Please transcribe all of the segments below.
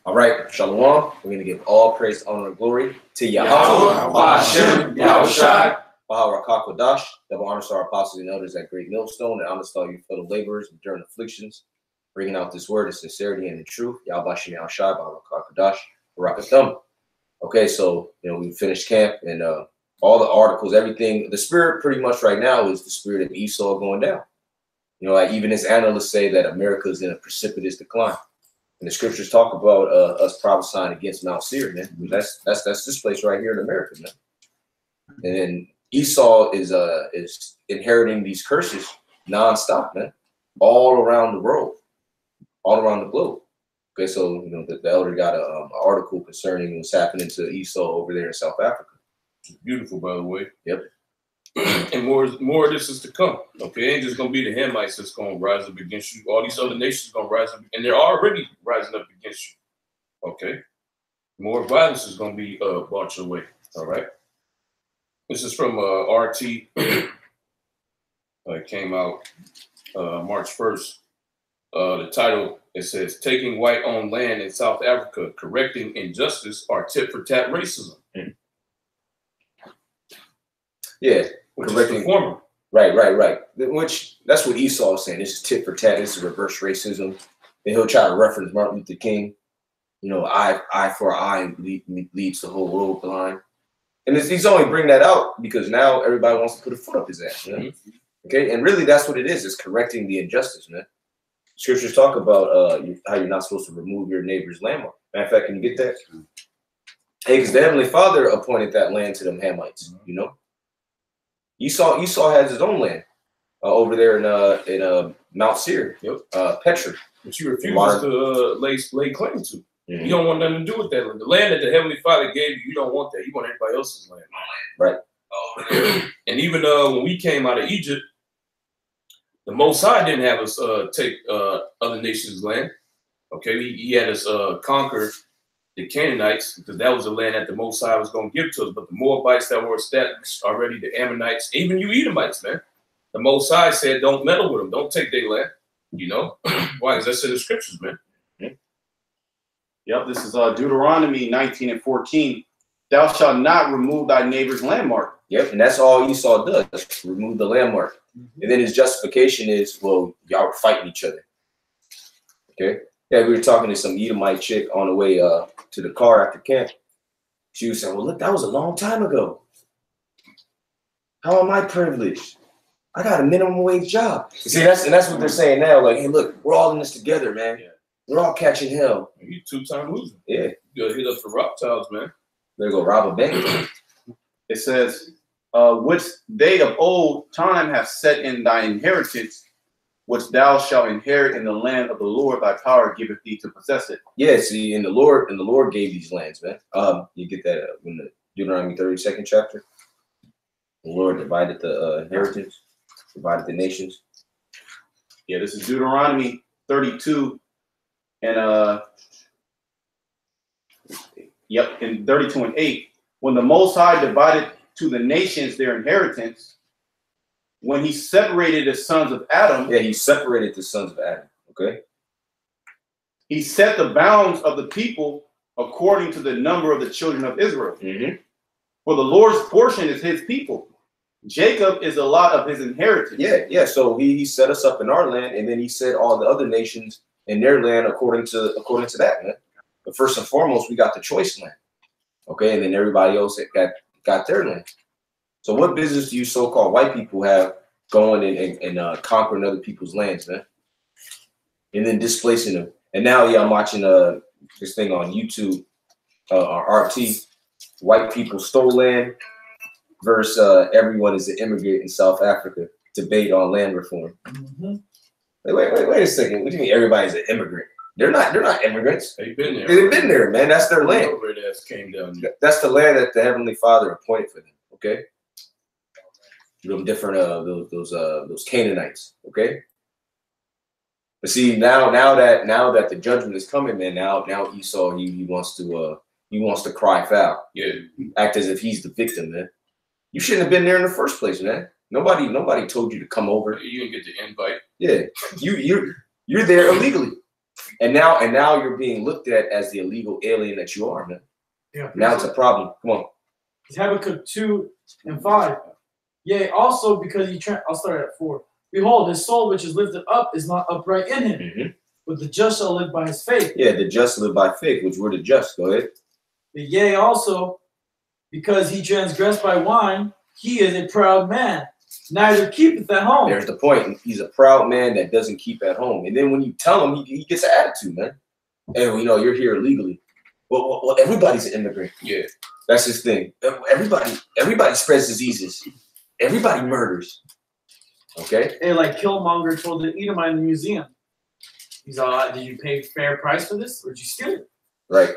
All right, Shalom. We're going to give all praise, honor, and glory to Yahweh, Hashem, Yahushai, Kodash. Double honors to our apostles and elders at Great Millstone, and honors to all your fellow laborers during afflictions, bringing out this word of sincerity and the truth. Yahweh Hashem, Yahushai, Kodash, Barakathum. Okay, so we finished camp, and all the articles, everything. The spirit, pretty much right now, is the spirit of Esau going down. Like even as analysts say that America is in a precipitous decline. And the scriptures talk about us prophesying against Mount Seir, man. I mean, that's this place right here in America, man. And then Esau is inheriting these curses nonstop, man, all around the world, all around the globe. Okay, so the elder got an article concerning what's happening to Esau over there in South Africa. Beautiful, by the way. Yep. And more of this is to come. Okay, it ain't just gonna be the Hamites that's gonna rise up against you. All these other nations gonna rise up, and they're already rising up against you. Okay, more violence is gonna be brought your way. All right. This is from RT. It came out March 1st. The title, it says, "Taking White-Owned Land in South Africa, Correcting Injustice or Tit-for-Tat Racism." Yeah. Which is the former. Right. Which, that's what Esau is saying. This is tit for tat. This is reverse racism. And he'll try to reference Martin Luther King. Eye for eye leads the whole world blind. And he's only bringing that out because now everybody wants to put a foot up his ass. Okay, and really that's what it is. It's correcting the injustice, man. Scriptures talk about how you're not supposed to remove your neighbor's landmark. Matter of fact, can you get that? Hey, because the Heavenly Father appointed that land to them Hamites, Esau has his own land over there in Mount Seir, Petra. But you refuse to lay claim to. You don't want nothing to do with that land. The land that the Heavenly Father gave you, you don't want that. You want everybody else's land. Right. And even when we came out of Egypt, the Most High didn't have us take other nations' land. Okay, he had us conquer the Canaanites, because that was the land that the Most High was going to give to us. But the Moabites that were established already, the Ammonites, even you Edomites, man, the Most High said, don't meddle with them. Don't take their land. Why? Because that's in the scriptures, man. Yep, this is Deuteronomy 19 and 14. Thou shalt not remove thy neighbor's landmark. Yep, and that's all Esau does, remove the landmark. And then his justification is, well, y'all were fighting each other. Okay? Yeah, we were talking to some Edomite chick on the way to the car after camp. She was saying, well, look, that was a long time ago. How am I privileged? I got a minimum wage job. You see, that's what they're saying now. Like, hey, look, we're all in this together, man. Yeah. We're all catching hell. You two-time loser. Yeah. You gotta hit up the reptiles, man. They're gonna rob a bank. It says, which they of old time have set in thy inheritance, which thou shalt inherit in the land of the Lord, thy power giveth thee to possess it. Yeah, see, and the Lord gave these lands, man. You get that in the Deuteronomy 32nd chapter. The Lord divided the inheritance, divided the nations. Yeah, this is Deuteronomy 32 and in 32 and 8. When the Most High divided to the nations their inheritance, when he separated the sons of Adam. Yeah, he separated the sons of Adam. Okay. He set the bounds of the people according to the number of the children of Israel. For the Lord's portion is his people. Jacob is a lot of his inheritance. Yeah. So he set us up in our land, and then he set all the other nations in their land according to that, man. But first and foremost, we got the choice land. Okay, and then everybody else got their land. So what business do you so-called white people have going and conquering other people's lands, man? And then displacing them. And now, I'm watching this thing on YouTube, RT, white people stole land versus everyone is an immigrant in South Africa, debate on land reform. Wait a second. What do you mean everybody's an immigrant? They're not immigrants. They've been there. They've been there, man. That's their land. Came down. That's the land that the Heavenly Father appointed for them. Okay. Those different those Canaanites. Okay. But see, now that the judgment is coming, man. Now Esau he wants to cry foul. Yeah. Act as if he's the victim, man. You shouldn't have been there in the first place, man. Nobody told you to come over. You didn't get the invite. Yeah. You're there illegally. And now you're being looked at as the illegal alien that you are, man. Yeah. Now it's a problem. Come on. It's Habakkuk 2:5. Yea, also because I'll start at 4. Behold, his soul which is lifted up is not upright in him, but the just shall live by his faith. Yeah, the just live by faith, which were the just. Go ahead. But yea, also because he transgressed by wine, he is a proud man, neither keepeth at home. There's the point. He's a proud man that doesn't keep at home. And then when you tell him, he gets an attitude, man. Hey, well, you're here illegally. Well, everybody's an immigrant. Yeah. That's his thing. Everybody spreads diseases. Everybody murders. Okay? Hey, like Killmonger told the Edomite in the museum. He's did you pay fair price for this, or did you steal it? Right.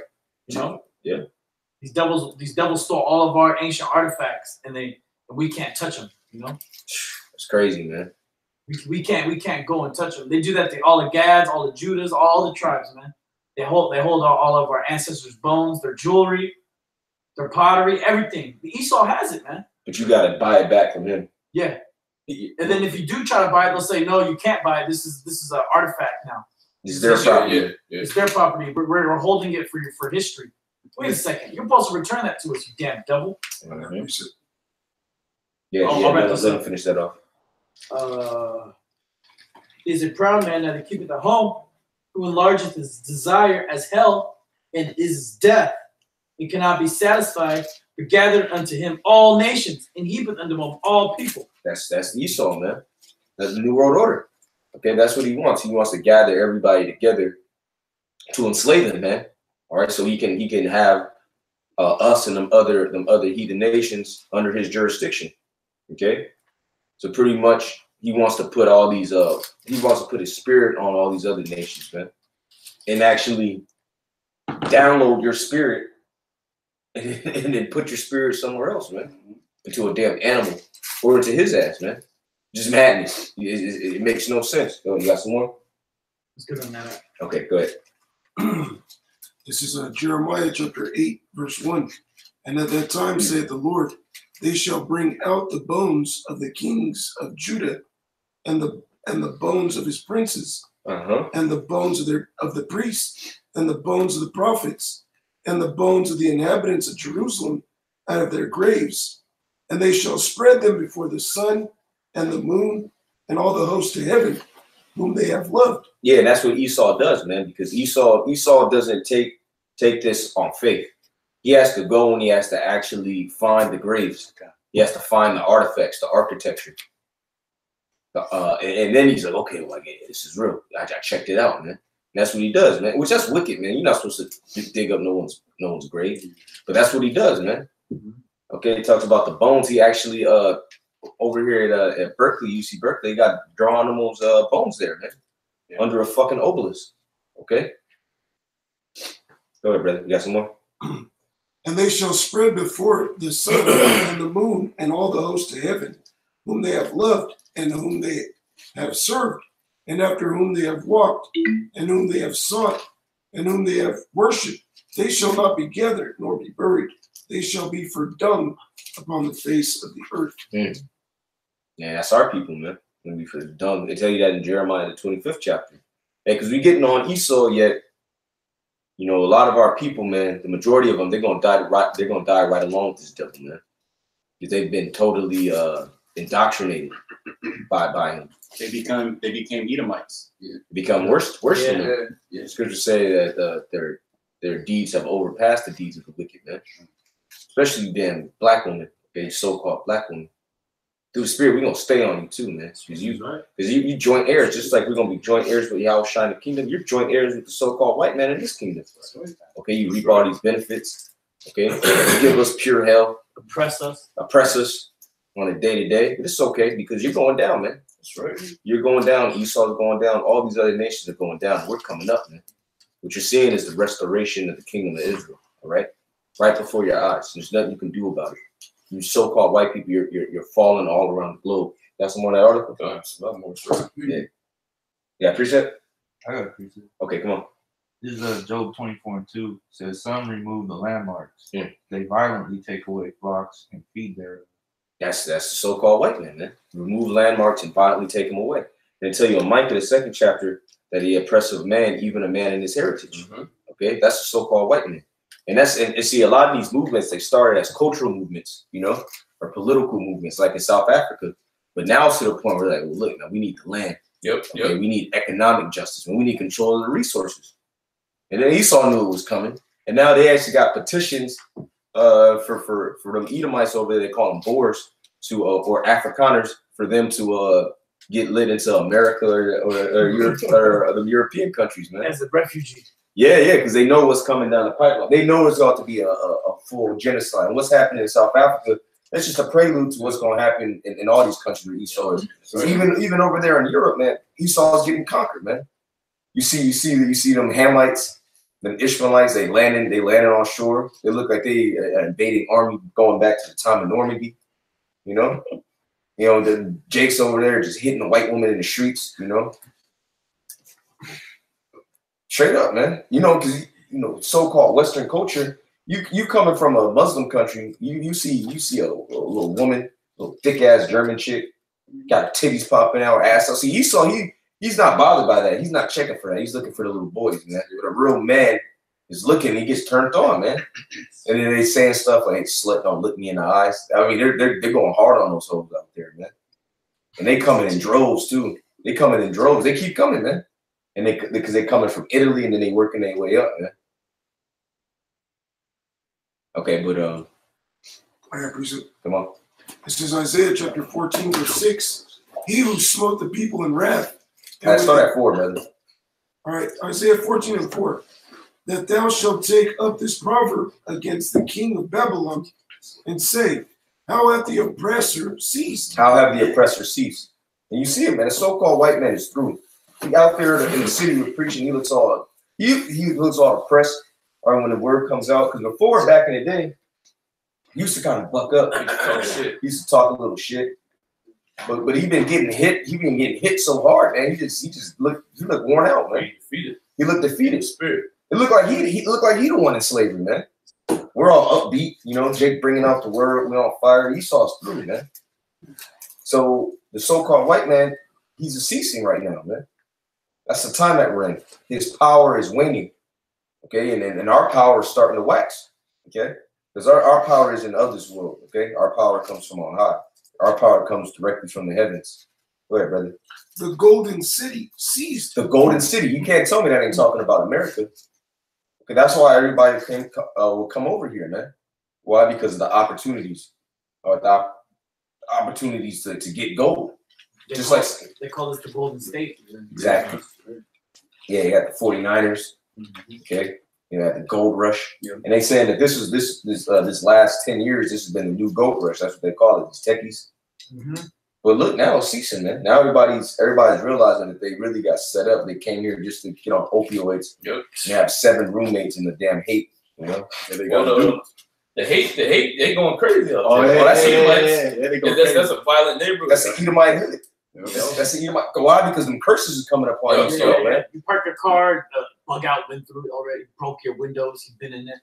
You know? Yeah. These devils stole all of our ancient artifacts, and we can't touch them. You know? It's crazy, man. We can't go and touch them. They do that to all the Gads, all the Judahs, all the tribes, man. They hold all of our ancestors' bones, their jewelry, their pottery, everything. The Esau has it, man. But you gotta buy it back from him. Yeah. And then if you do try to buy it, they'll say, no, you can't buy it. This is an artifact now. It's their property. Yeah. It's their property. We're holding it for history. Wait a second. You're supposed to return that to us, you damn devil. Yeah, let him finish that off. Is a proud man that he keepeth at home, who enlargeth his desire as hell, and is death, and cannot be satisfied, but gathered unto him all nations, and heapeth unto him all people. That's Esau, man. That's the New World Order. Okay, that's what he wants. He wants to gather everybody together to enslave them, man. All right, so he can have us and them other heathen nations under his jurisdiction. Okay, so pretty much he wants to put all these he wants to put his spirit on all these other nations, man, and actually download your spirit and then put your spirit somewhere else, man, into a damn animal or into his ass, man. Just madness. It makes no sense. Oh, you got some more? Let's go on that. Okay, go ahead. This is Jeremiah chapter 8, verse 1. And at that time, saith the Lord, they shall bring out the bones of the kings of Judah, and the bones of his princes, and the bones of the priests, and the bones of the prophets, and the bones of the inhabitants of Jerusalem out of their graves. And they shall spread them before the sun and the moon and all the hosts of heaven, whom they have loved. Yeah, and that's what Esau does, man, because Esau doesn't take this on faith. He has to go and he has to actually find the graves. He has to find the artifacts, the architecture. And then he's like, okay, well, this is real. I checked it out, man. And that's what he does, man. Which that's wicked, man. You're not supposed to dig up no one's grave, but that's what he does, man. Okay, he talks about the bones. He actually over here at Berkeley, UC Berkeley, got Geronimo's bones there, man, under a fucking obelisk. Okay, go ahead, brother. You got some more? And they shall spread before the sun and the moon and all the hosts of heaven, whom they have loved and whom they have served, and after whom they have walked, and whom they have sought, and whom they have worshipped. They shall not be gathered nor be buried. They shall be for dung upon the face of the earth. Yeah, that's our people, man. Gonna be for dung. They tell you that in Jeremiah, the 25th chapter. Hey, because we getting on Esau yet. You know, a lot of our people, man, the majority of them, they're gonna die right along with this devil, man. Because they've been totally indoctrinated by him. They became Edomites. Yeah. Become worse than them. Yeah. Scriptures say that their deeds have overpassed the deeds of the wicked, man. Especially damn black women, okay, so-called black women. Through the spirit, we're gonna stay on you too, man. Because you joint heirs, just like we're gonna be joint heirs with Yahweh Shine the kingdom. You're joint heirs with the so-called white man in this kingdom. Okay, you reap all these benefits. Okay, you give us pure hell, oppress us on a day-to-day. But it's okay because you're going down, man. That's right. You're going down. Esau's going down. All these other nations are going down. We're coming up, man. What you're seeing is the restoration of the kingdom of Israel. All right, right before your eyes. There's nothing you can do about it. You so-called white people, you're falling all around the globe. Got some more of that article? It's a lot more. Sure. Yeah, appreciate. I got a precept. Okay, come on. This is Job 24:2. Says some remove the landmarks. Yeah. They violently take away flocks and feed their. That's the so-called white man, man. Remove landmarks and violently take them away. They tell you in Micah, the 2nd chapter, that the oppressive man, even a man in his heritage. Okay, that's the so-called white man. And that's and see, a lot of these movements, they started as cultural movements, you know, or political movements, like in South Africa. But now it's to the point where, like, well, look, now we need the land. Okay, we need economic justice, and we need control of the resources. And then Esau knew it was coming, and now they actually got petitions for them Edomites over there. They call them Boers to or Afrikaners, for them to get lit into America or Europe or the European countries, man. As a refugee. Yeah, because they know what's coming down the pipeline. They know it's about to be a full genocide. And what's happening in South Africa, that's just a prelude to what's going to happen in all these countries where Esau is. So even over there in Europe, man, Esau is getting conquered, man. You see them Hamites, them Ishmaelites. They landed on shore. They look like they invading army going back to the time of Normandy. You know, the Jake's over there just hitting a white woman in the streets. You know. Straight up, man. You know, because so-called Western culture, you coming from a Muslim country, you see a little woman, a little thick ass German chick, got her titties popping out, her ass out. See, Esau, he's not bothered by that. He's not checking for that. He's looking for the little boys, man. But a real man is looking, he gets turned on, man. And then they saying stuff like, "Hey, slut, don't look me in the eyes." I mean, they're going hard on those hoes out there, man. And they coming in droves too. They coming in droves. They keep coming, man. And because they're coming from Italy and then they working their way up, man. Okay, but I got precept. Come on. This is Isaiah chapter 14, verse 6. He who smote the people in wrath. I start at 4, brother. All right, Isaiah 14 and 4. That thou shalt take up this proverb against the king of Babylon and say, how hath the oppressor ceased? How have the oppressor ceased? And you see it, man. The so-called white man is through. He out there in the city with preaching. He looks all oppressed. Or when the word comes out, because before, back in the day, he used to kind of buck up. He used to talk a little shit. But he been getting hit. He been getting hit so hard, man. He looked worn out, man. He looked defeated. Spirit. It looked like he the one in slavery, man. We're all upbeat, Jake bringing out the word. We're on fire. Esau's through, man. So the so-called white man, he's ceasing right now, man. That's the time that we're in. His power is waning, okay? And our power is starting to wax, okay? Because our power isn't of this world, okay? Our power comes from on high. Our power comes directly from the heavens. Go ahead, brother. The golden city seized. The golden city. You can't tell me that ain't talking about America. Okay, that's why everybody will come over here, man. Why? Because of the opportunities, or the opportunities to get gold. They call this the Golden State. Exactly. Yeah, you got the 49ers. Okay. You got the gold rush. Yeah. And they saying that this last 10 years, this has been the new gold rush. That's what they call it, these techies. But look, now it's ceasing, man. Now everybody's realizing that they really got set up. They came here just to get on opioids. Yep. And have 7 roommates in the damn hate. The hate, they going crazy. That's a violent neighborhood. That's an Edomite hood. That's an Edomite. Why? Because them curses is coming up on you. Man. You park your car, bug out went through it already, broke your windows. You've been in it,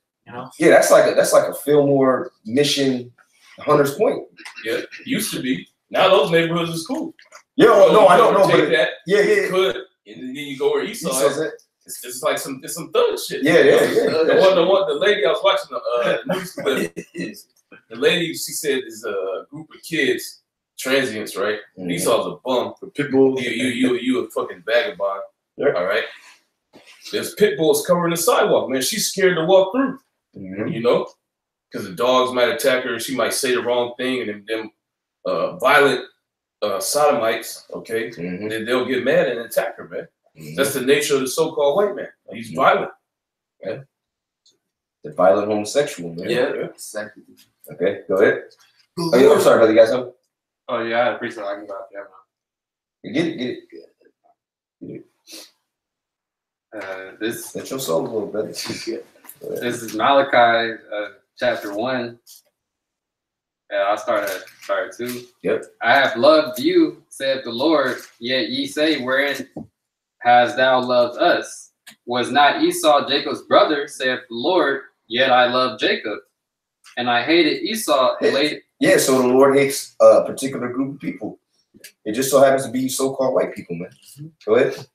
Yeah, that's like a Fillmore Mission, Hunters Point. Yeah, used to be. Now those neighborhoods is cool. Yeah, no, I don't know, but you could, and then you go where Esau is. It's like some thug shit. Yeah. The lady I was watching the news clip, the lady she said is a group of kids, transients, right? Mm-hmm. Esau's a bum. Pit bulls. You a fucking vagabond. Yeah. All right. There's pit bulls covering the sidewalk, man. She's scared to walk through. Mm-hmm. Because the dogs might attack her. She might say the wrong thing, and them violent sodomites, okay, then they'll get mad and attack her, man. That's the nature of the so-called white man. He's violent. Yeah. The violent homosexual, man. Yeah, exactly. Okay, go ahead. I'm sorry, brother. You got something? Oh, yeah, I appreciate talking about that. Get it. Let your soul a little better. This is Malachi chapter 1. I start at 2. Yep. I have loved you, saith the Lord, yet ye say, wherein hast thou loved us? Was not Esau Jacob's brother, saith the Lord, yet I loved Jacob, and I hated Esau. Yeah, so the Lord hates a particular group of people. It just so happens to be so-called white people, man. Go ahead.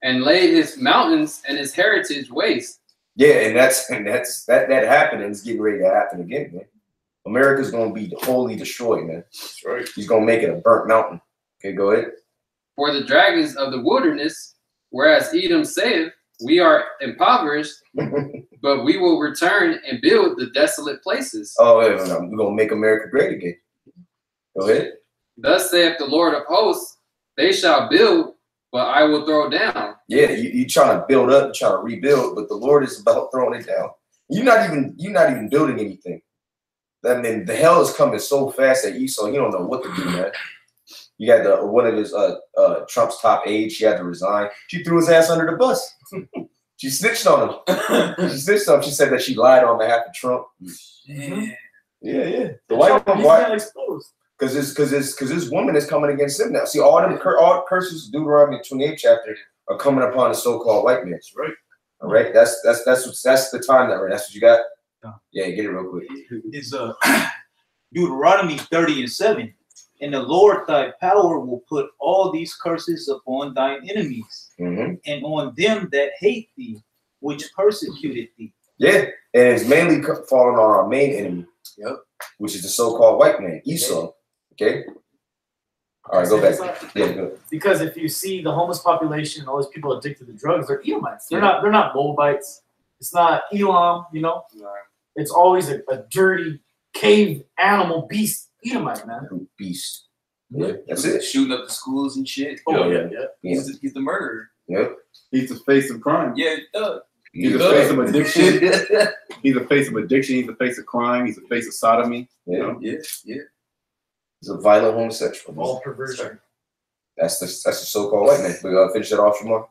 And laid his mountains and his heritage waste. Yeah, and that happened, and it's getting ready to happen again, man. America's gonna be wholly destroyed, man. That's right. He's gonna make it a burnt mountain. Okay, go ahead. For the dragons of the wilderness, whereas Edom saith, we are impoverished, but we will return and build the desolate places. Oh, yeah, we're gonna make America great again. Go ahead. Thus saith the Lord of hosts, they shall build, but I will throw down. Yeah, you trying to build up, you trying to rebuild, but the Lord is about throwing it down. You're not even building anything. I mean, the hell is coming so fast at Esau, he don't know what to do, man. You got one of his Trump's top aides, she had to resign. She threw his ass under the bus. She snitched on him. She snitched on him. She said that she lied on behalf of Trump. Yeah. The white one, why? Because this woman is coming against him now. See, all curses, Deuteronomy 28th chapter, are coming upon the so-called white man. That's right. All right, that's the time that right. That's what you got. Yeah, get it real quick. Is Deuteronomy 30:7. And the Lord thy power will put all these curses upon thine enemies, and on them that hate thee, which persecuted thee. Yeah, and it's mainly falling on our main enemy, which is the so-called white man, Esau. Okay. All right, go back. Yeah, go. Because if you see the homeless population and all these people addicted to drugs, they're Edomites. They're not Moabites. It's not Elam, you know. It's always a dirty cave animal beast Edomite, man. Beast. Yeah, that's it. Shooting up the schools and shit. Oh yeah. He's the murderer. Yep. He's the face of crime. Yeah, he's the face of addiction. He's the face of addiction. He's the face of crime. He's the face of sodomy. Yeah, you know? Yeah. He's a violent homosexual. All perversion. That's the so-called white man. We gotta finish that off, Shamar.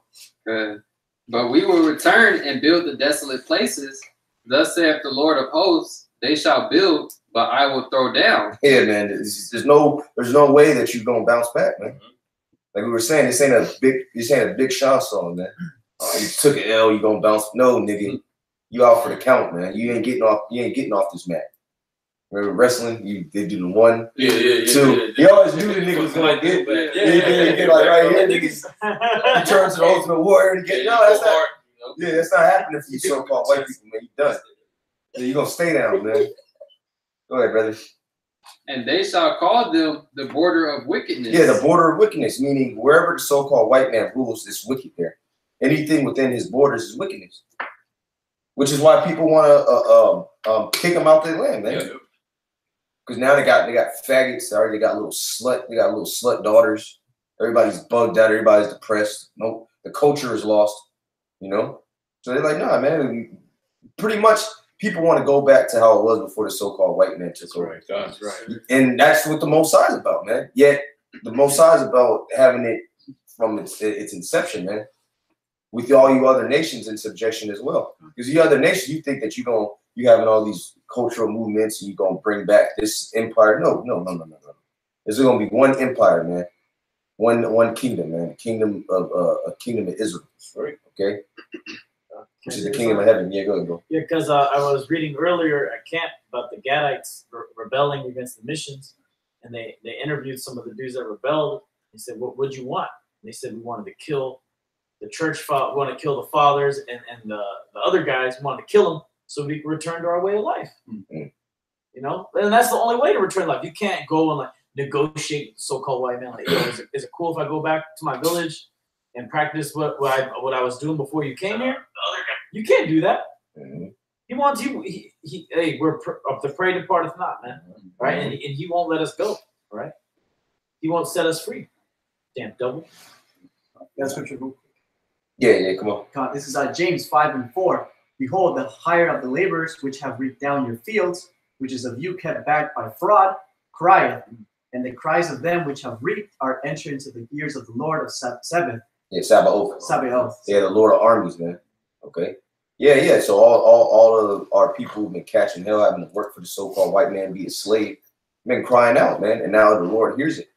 Good. But we will return and build the desolate places. Thus saith the Lord of hosts, they shall build, but I will throw down. Yeah, man. There's no way that you're gonna bounce back, man. Like we were saying, this ain't a big Sean song, man. You took an L, you gonna bounce. No, nigga, you out for the count, man. You ain't getting off this mat. Remember wrestling? They do the 1, 2. You always knew the nigga was gonna get. You get like right here, niggas. You turn to the Ultimate Warrior and get. No, that's not. Yeah, that's not happening for you so-called white people, man. You done. Yeah, you gonna stay down, man. Go ahead, brother. And they shall call them the border of wickedness. Yeah, the border of wickedness, meaning wherever the so-called white man rules, it's wicked there. Anything within his borders is wickedness. Which is why people want to kick them out their land, man. Because now they got faggots. They got little slut daughters. Everybody's bugged out. Everybody's depressed. No, the culture is lost. You know, so they're like, nah, man. Pretty much, people want to go back to how it was before the so-called white man took over. That's right. And that's what the Most High is about, man. Yet the Most High is about having it from its inception, man. With all you other nations in subjection as well. Because you other nations, you think that you having all these cultural movements and you're gonna bring back this empire. No. There's gonna be one empire, man. One kingdom, man. Kingdom of Israel. Right. Okay. Which is the kingdom of heaven. Yeah, go ahead, bro. Yeah, because I was reading earlier at camp about the Gadites rebelling against the missions, and they interviewed some of the dudes that rebelled. They said, "What would you want?" And they said, "We wanted to kill the church. We want to kill the fathers, and the other guys wanted to kill them so we could return to our way of life." You know, and that's the only way to return life. You can't go and like negotiate with the so-called white man. Like, is it cool if I go back to my village and practice what I was doing before you came here? You can't do that. He wants you. Hey, we're of the prey departeth not, man. Right, and he won't let us go. Right, he won't set us free. Damn double. That's scripture. Yeah, come on. This is James 5:4. Behold, the hire of the laborers which have reaped down your fields, which is of you kept back by fraud, crieth, and the cries of them which have reaped are entered into the ears of the Lord of Sabaoth. Yeah, Sabaoth. Sabaoth. Yeah, the Lord of armies, man. Okay. Yeah. So all of our people have been catching hell, having to work for the so-called white man, be a slave, been crying out, man. And now the Lord hears it.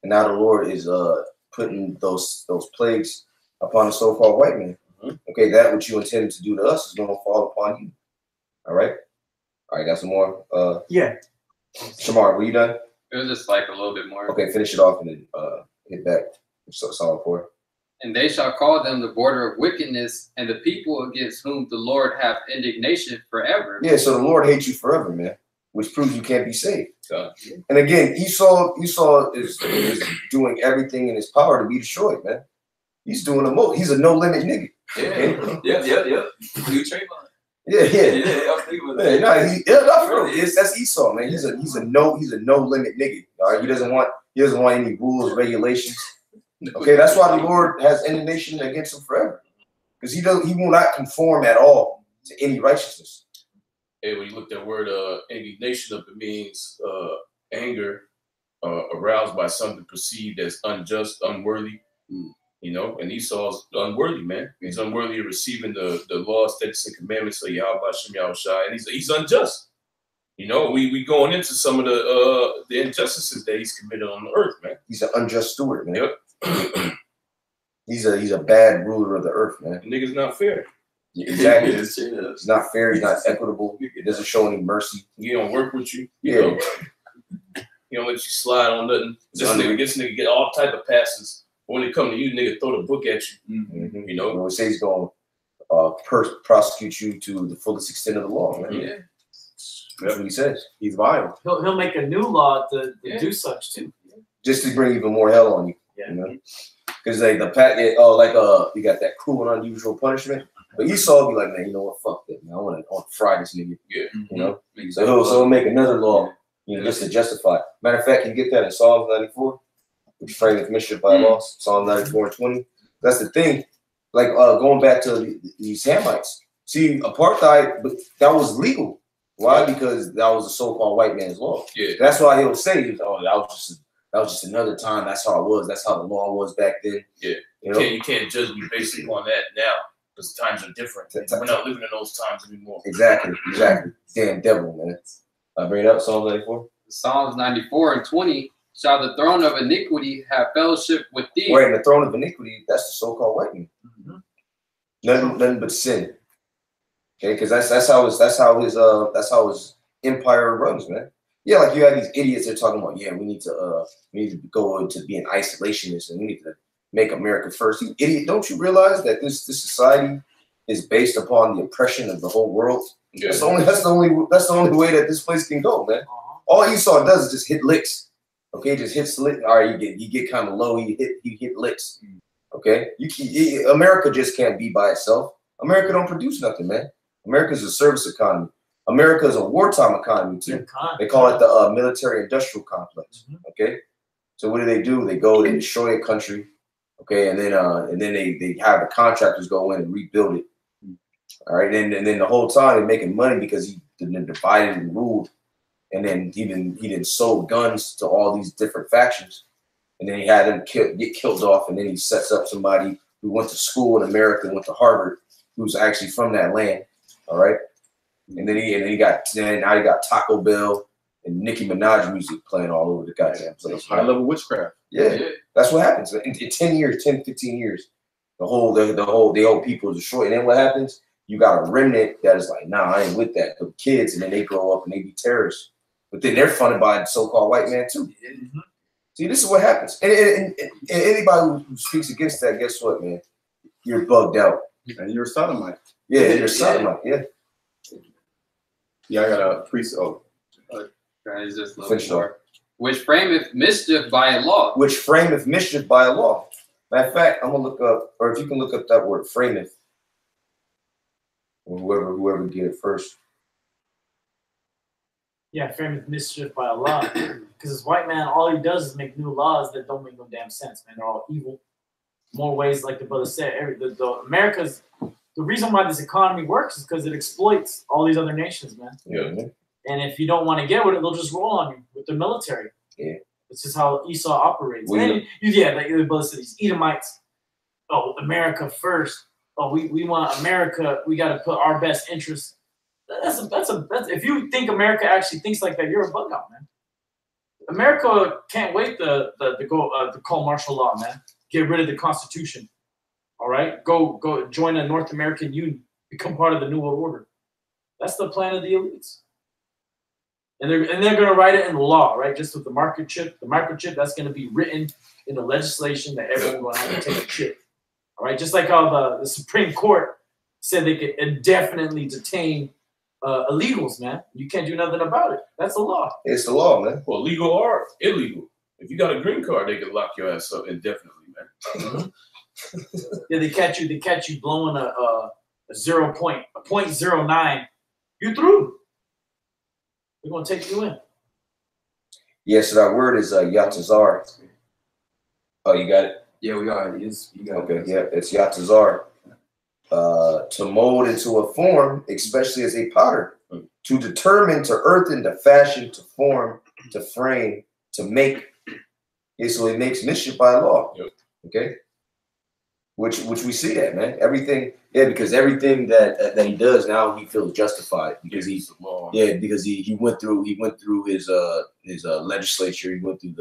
And now the Lord is putting those plagues upon the so-called white man. Okay, that what you intended to do to us is going to fall upon you. All right. Got some more. Yeah. Shamar, were you done? It was just like a little bit more. Okay, finish it off and then hit back. So Psalm 4. And they shall call them the border of wickedness, and the people against whom the Lord hath indignation forever. Yeah, so the Lord hates you forever, man, which proves you can't be saved. So, And again, Esau is doing everything in his power to be destroyed, man. He's doing the most. He's a no limit nigga. Yeah. New trademark. Yeah. I was thinking about that. That's Esau, man. He's a no limit nigga. All right, he doesn't want any rules, regulations. Okay, that's why the Lord has indignation against him forever, because he will not conform at all to any righteousness. Hey, when you look at that word indignation up, it means anger aroused by something perceived as unjust, unworthy. You know, and Esau's unworthy, man. He's unworthy of receiving the law, statutes, and commandments of Yahweh Shem Yahushai, and he's unjust. You know, we going into some of the injustices that he's committed on the earth, man. He's an unjust steward, man. Yep. He's a bad ruler of the earth, man. The nigga's not fair. Exactly. He's not fair. He's not equitable. He doesn't show any mercy. He don't work with you. Yeah. You know? He don't let you slide on nothing. This nigga get all type of passes. When it come to you, nigga throw the book at you. Mm-hmm. You know? When we say he's going to prosecute you to the fullest extent of the law, man. Yeah. That's what he says. He's vile. He'll make a new law to do such too. Just to bring even more hell on you. Yeah. You know? Because like you got that cruel and unusual punishment. But Esau be like, man, you know what? Fuck that, man. I want to fry this nigga. Yeah. You know? So he'll make another law, you know, just to justify it. Matter of fact, you get that in Psalms 94, which frame mischief by law, Psalm 94 and 20. That's the thing. Like going back to these Hamites. See, apartheid, but that was legal. Why? Because that was a so-called white man's law. Yeah. That's why he'll say, "Oh, that was just another time. That's how it was. That's how the law was back then." Yeah. You know? You can't judge me based upon that now, because times are different. We're not living in those times anymore. Exactly. Damn devil, man. I bring it up, Psalm 94. Psalms 94 and 20. Shall the throne of iniquity have fellowship with thee? Where in the throne of iniquity, that's the so-called white man. Mm-hmm. Nothing but sin. Okay, because that's how his empire runs, man. Yeah, like you have these idiots that are talking about, yeah, we need to go into being isolationist and we need to make America first. You idiot! Don't you realize that this society is based upon the oppression of the whole world? Yeah. That's the only way that this place can go, man. All Esau does is just hit licks. Okay, just hits licks. All right, you get kind of low. You hit licks. Okay, America just can't be by itself. America don't produce nothing, man. America's a service economy. America is a wartime economy too. They call it the military-industrial complex. Okay, so what do? They go, they destroy a country. Okay, and then they have the contractors go in and rebuild it. All right, and then the whole time they're making money because he divided and ruled, and then he didn't sold guns to all these different factions, and then he had them get killed off, and then he sets up somebody who went to school in America, went to Harvard, who's actually from that land. All right, and then now you got Taco Bell and Nicki Minaj music playing all over the goddamn place. High level witchcraft. Yeah, that's what happens. In 10 years, 10, 15 years, the whole people is destroyed. And then what happens? You got a remnant that is like, nah, I ain't with that. The kids, and then they grow up and they be terrorists. But then they're funded by the so-called white man too. Mm-hmm. See, this is what happens. And anybody who speaks against that, guess what, man? You're bugged out. And you're a sodomite. Yeah, you're a sodomite. Yeah. Yeah, I got a priest. Oh. Guys, just a little more. Which frameth mischief by a law. Which frameth mischief by a law. Matter of fact, I'm gonna look up, or if you can look up that word, frameth. Or whoever get it first. Yeah, frameth mischief by a law. Because this white man, all he does is make new laws that don't make no damn sense, man. They're all evil. More ways, like the brother said, America's the reason why this economy works is because it exploits all these other nations, man. Yeah. And if you don't want to get with it, they'll just roll on you with their military. Yeah. This is how Esau operates. Well, and like the brother said, these Edomites. Oh, America first. Oh, we want America. We got to put our best interests. That's if you think America actually thinks like that, you're a bug out, man. America can't wait to call martial law, man. Get rid of the Constitution. All right, go join a North American Union, become part of the New World Order. That's the plan of the elites. And they're gonna write it in the law, right? Just with the microchip. The microchip that's gonna be written in the legislation that everyone will have to take a chip. All right, just like how the Supreme Court said they could indefinitely detain illegals, man. You can't do nothing about it. That's the law. It's the law, man. Well, legal or illegal. If you got a green card, they can lock your ass up indefinitely, man. Yeah, they catch you blowing a 0.09. You're through. They're gonna take you in. Yeah, so that word is Yatazar. Oh, you got it? Yeah, we are. You got Okay, yeah, it's Yatazar. To mold into a form, especially as a potter, to determine, to earthen, to fashion, to form, to frame, to make. Yeah, so it makes mischief by law. Yep. Okay. Which we see that, man. Everything, yeah, because everything that he does now, he feels justified because he's because he went through his legislature, he went through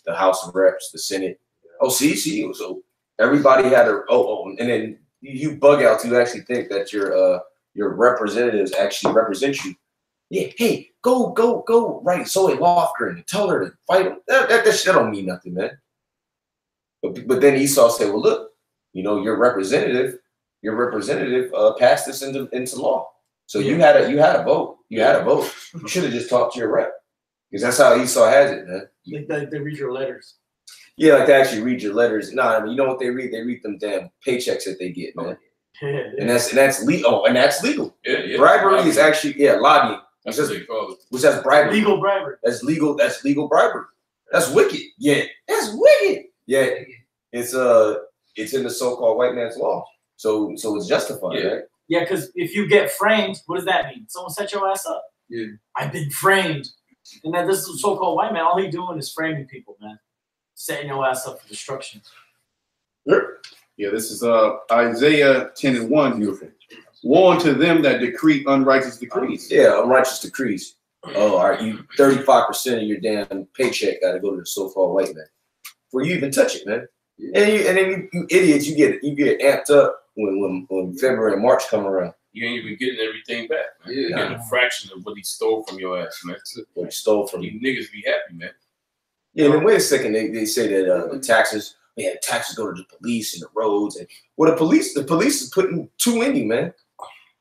the House of Reps, the Senate. Oh, see, so everybody had and then you bug out to actually think that your representatives actually represent you. Yeah, hey, go write Zoe Lofgren and tell her to fight him. That shit don't mean nothing, man. But then Esau said, well, look. You know, your representative passed this into law. So you had a vote. You had a vote. You should have just talked to your rep. Because that's how Esau has it, man. They read your letters. Yeah, like they actually read your letters. Nah, I mean, you know what they read? They read them damn paychecks that they get, man. Yeah. And that's legal. Oh, and that's legal. Yeah. Bribery is actually lobbying. That's what they call it. Which that's bribery. Legal bribery. That's legal bribery. That's wicked. Yeah. That's wicked. Yeah. It's in the so-called white man's law. So it's justified, right? Yeah, because if you get framed, what does that mean? Someone set your ass up. Yeah. I've been framed. And that this is a so-called white man. All he doing is framing people, man. Setting your ass up for destruction. Yeah, this is Isaiah 10:1. Beautiful. Woe unto them that decree unrighteous decrees. Yeah, unrighteous decrees. Oh, all right, you 35% of your damn paycheck got to go to the so-called white man before you even touch it, man. And then you idiots, you get amped up when February and March come around. You ain't even getting everything back, man. Yeah. You're getting a fraction of what he stole from your ass, man. What he stole from you niggas be happy, man. Yeah, and then wait a second, they say that the taxes go to the police and the roads, and the police is putting 2 in you, man.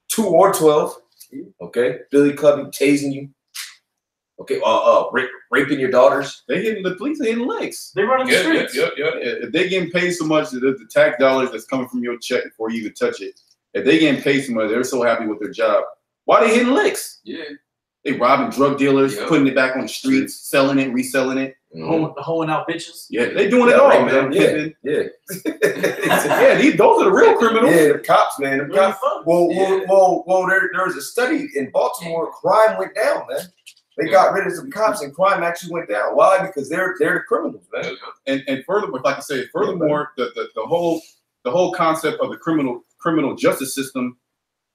2 or 12. Okay, Billy Clubbing, tasing you. Okay, raping your daughters. The police are hitting legs. They run the streets. Yeah. If they getting paid so much, the tax dollars that's coming from your check before you even touch it. If they getting paid so much, they're so happy with their job. Why they hitting licks? Yeah. They robbing drug dealers, putting it back on the streets, selling it, reselling it. Hoeing out bitches. Yeah, they doing it all, man. Yeah. Those are the real criminals. Yeah, the cops, man. The cops. Well, there's a study in Baltimore. Crime went down, man. They got rid of some cops, and crime actually went down. Why? Because they're the criminals, man. And furthermore, like I said, the whole concept of the criminal justice system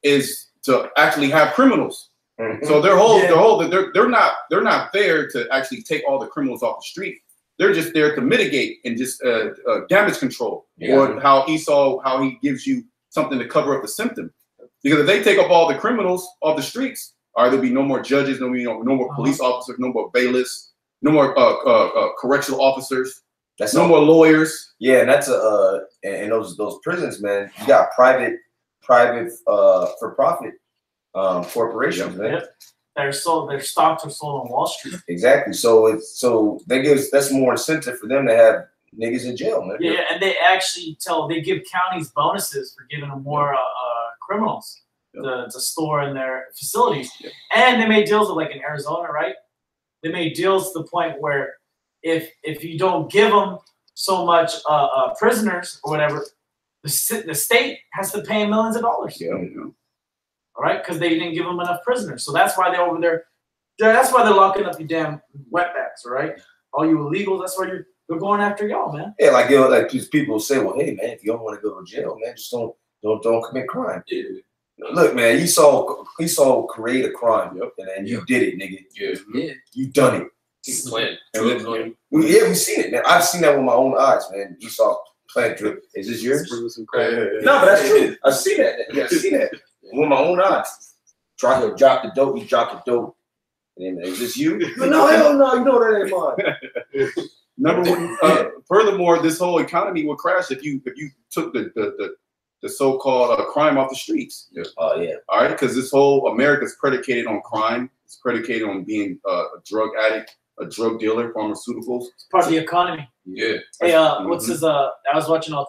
is to actually have criminals. Mm-hmm. So they're not there to actually take all the criminals off the street. They're just there to mitigate and just damage control, or how he gives you something to cover up the symptom. Because if they take up all the criminals off the streets, there'll be no more judges, no more police officers, no more bailiffs, no more correctional officers, no more lawyers. Yeah, and that's and those prisons, man. You got private for profit corporations, man. Yep. Their stocks are sold on Wall Street. Exactly. So that's more incentive for them to have niggas in jail, man. Yeah, and they actually they give counties bonuses for giving them more criminals to store in their facilities. Yep. And they made deals with, like in Arizona, right? They made deals to the point where if you don't give them so much prisoners or whatever, the state has to pay millions of dollars. Yeah. All right, because they didn't give them enough prisoners. So that's why they're over there. That's why they're locking up you damn wetbacks, all right? All you illegals, that's why they're going after y'all, man. Yeah, like people say, well, hey man, if you don't want to go to jail, man, just don't commit crime. Yeah. Look, man, you saw create a crime, and then you did it, nigga. Yeah. You done it. We've seen it, man. I've seen that with my own eyes, man. You saw plant drip. Is this yours? No, but that's true. I've seen that. Yeah, I've seen that with my own eyes. Drop the dope. You drop the dope. And then, is this you? No, hell no, you know that ain't mine. Number one. Furthermore, this whole economy would crash if you took the so-called crime off the streets. Yeah. Oh yeah. All right, because this whole America is predicated on crime. It's predicated on being a drug addict, a drug dealer, pharmaceuticals. It's part of the economy. Yeah. Hey, what's his? I was watching El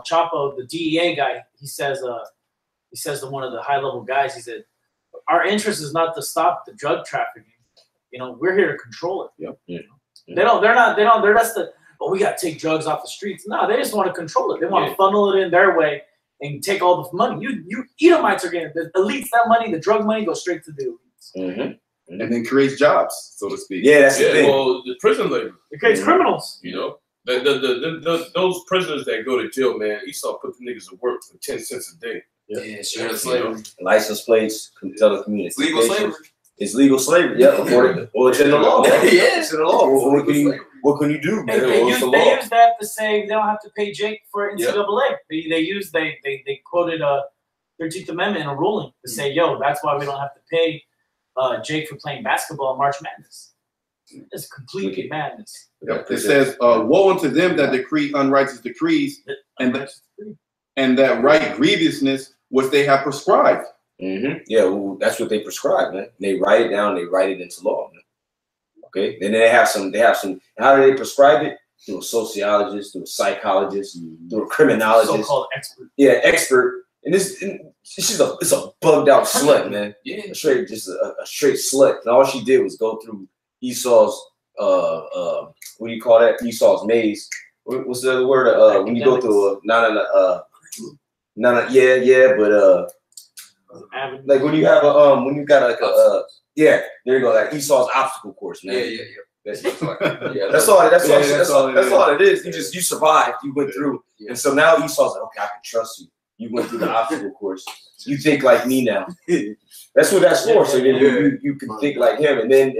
Chapo, the DEA guy. He says to one of the high-level guys, he said, "Our interest is not to stop the drug trafficking. You know, we're here to control it. Yep. Yeah. They're that's the. Oh, we got to take drugs off the streets. No, they just want to control it. They want to funnel it in their way and take all the money. You Edomites are getting the elites. That money, the drug money, goes straight to the elites. Mm-hmm. And then creates jobs, so to speak. Yeah, that's the thing. Well, the prison labor. It creates criminals. You know, those prisoners that go to jail, man, Esau put the niggas to work for 10 cents a day. Yeah, sure. Slavery. License plates, telecommunications. Legal slavery. It's legal slavery. Yeah, well, it's in the law. Yeah, It's in the law. What can you do, man? They What's the use law? that to say they don't have to pay Jake for NCAA. They quoted 13th Amendment in a ruling to say, yo, that's why we don't have to pay Jake for playing basketball in March Madness. It's complete madness. It says, woe unto them that decree unrighteous decrees and that right grievousness which they have prescribed. Mm-hmm. Yeah, well, that's what they prescribe, man. They write it down. They write it into law, man. Okay, and then they have some. How do they prescribe it? Through a sociologist, through a psychologist, through a criminologist, So-called expert. Yeah, expert. And it's a bugged out slut, man. Yeah. A straight slut. And all she did was go through Esau's what do you call that? Esau's maze. What's the other word? When you go through but like when you have when you got like there you go, like Esau's obstacle course, man. Yeah. That's all it is. You survived. You went through, and so now Esau's like, okay, I can trust you. You went through the obstacle course. You think like me now. That's what that's for. So then you can think like him, and then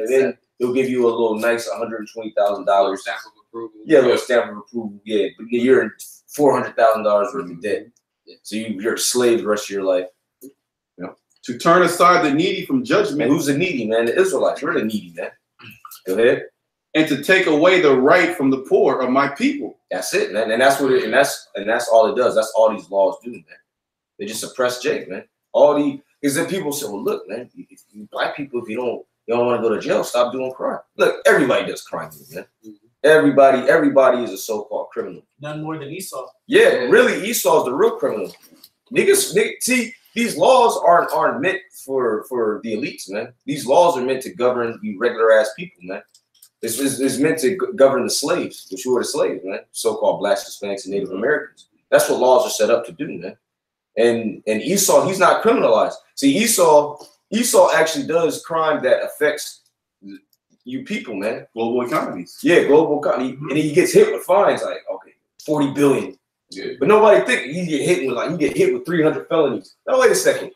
they'll give you a little nice $120,000 Stamp of approval. Yeah, a little stamp of approval. Yeah, but you're in $400,000 worth of debt. So you're a slave the rest of your life. To turn aside the needy from judgment. Man, who's the needy, man? The Israelites. We're the needy, man. Go ahead. And to take away the right from the poor of my people. That's it, man. And that's what it. And that's all it does. That's all these laws do, man. They just suppress Jake, man. Because then people say, well, look, man, if you black people, if you don't want to go to jail, stop doing crime. Look, everybody does crime, man. Everybody is a so-called criminal. None more than Esau. Yeah, really, Esau's the real criminal. Niggas, see. These laws aren't meant for the elites, man. These laws are meant to govern you regular ass people, man. It's meant to govern the slaves, which were the slaves, man. So-called blacks, Hispanics, and Native Americans. That's what laws are set up to do, man. And Esau, he's not criminalized. See, Esau actually does crime that affects you people, man. Global economies. Yeah, global economy. And he gets hit with fines like, okay, 40 billion. Yeah. But nobody think he get hit with 300 felonies. Now wait a second.